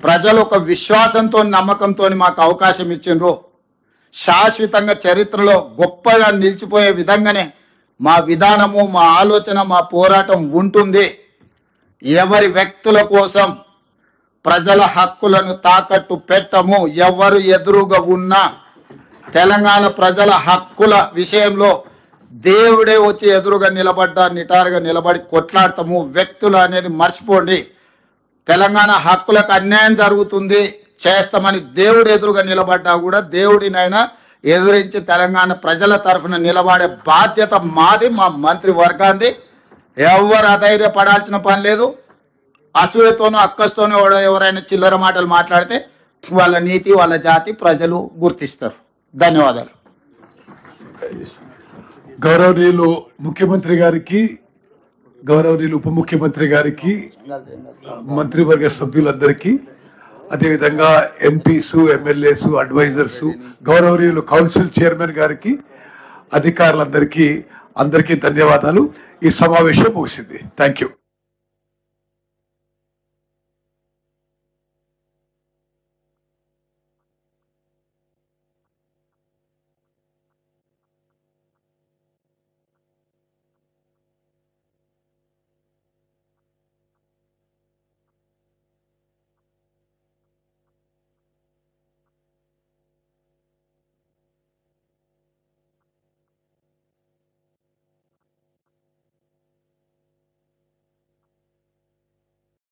ప్రజలు ఒక విశ్వాసంతో, నమ్మకంతో మాకు అవకాశం ఇచ్చిండ్రు. శాశ్వతంగా చరిత్రలో గొప్పగా నిలిచిపోయే విధంగానే మా విధానము, మా ఆలోచన, మా పోరాటం ఉంటుంది. ఎవరి వ్యక్తుల కోసం ప్రజల హక్కులను తాకట్టు పెట్టము. ఎవరు ఎదురుగా ఉన్నా తెలంగాణ ప్రజల హక్కుల విషయంలో దేవుడే వచ్చి ఎదురుగా నిలబడ్డా నిటారుగా నిలబడి కొట్లాడతాము. వ్యక్తులు అనేది మర్చిపోండి. తెలంగాణ హక్కులకు అన్యాయం జరుగుతుంది చేస్తామని దేవుడు ఎదురుగా నిలబడ్డా కూడా దేవుడినైనా ఎదురించి తెలంగాణ ప్రజల తరఫున నిలబడే బాధ్యత మాది, మా మంత్రి వర్గాంది. ఎవరు అధైర్యపడాల్సిన పని లేదు. అసూయతోనూ అక్కస్తోనూ ఎవరైనా చిల్లర మాటలు మాట్లాడితే వాళ్ళ నీతి, వాళ్ళ జాతి ప్రజలు గుర్తిస్తారు. ధన్యవాదాలు. గౌరవనీయులు ముఖ్యమంత్రి గారికి, గౌరవనీయులు ఉప ముఖ్యమంత్రి గారికి, మంత్రివర్గ సభ్యులందరికీ, అదేవిధంగా ఎంపీస్, ఎమ్మెల్యేస్, అడ్వైజర్స్, గౌరవనీయులు కౌన్సిల్ చైర్మన్ గారికి, అధికారులందరికీ అందరికీ ధన్యవాదాలు. ఈ సమావేశం ముగిసింది. Thank you.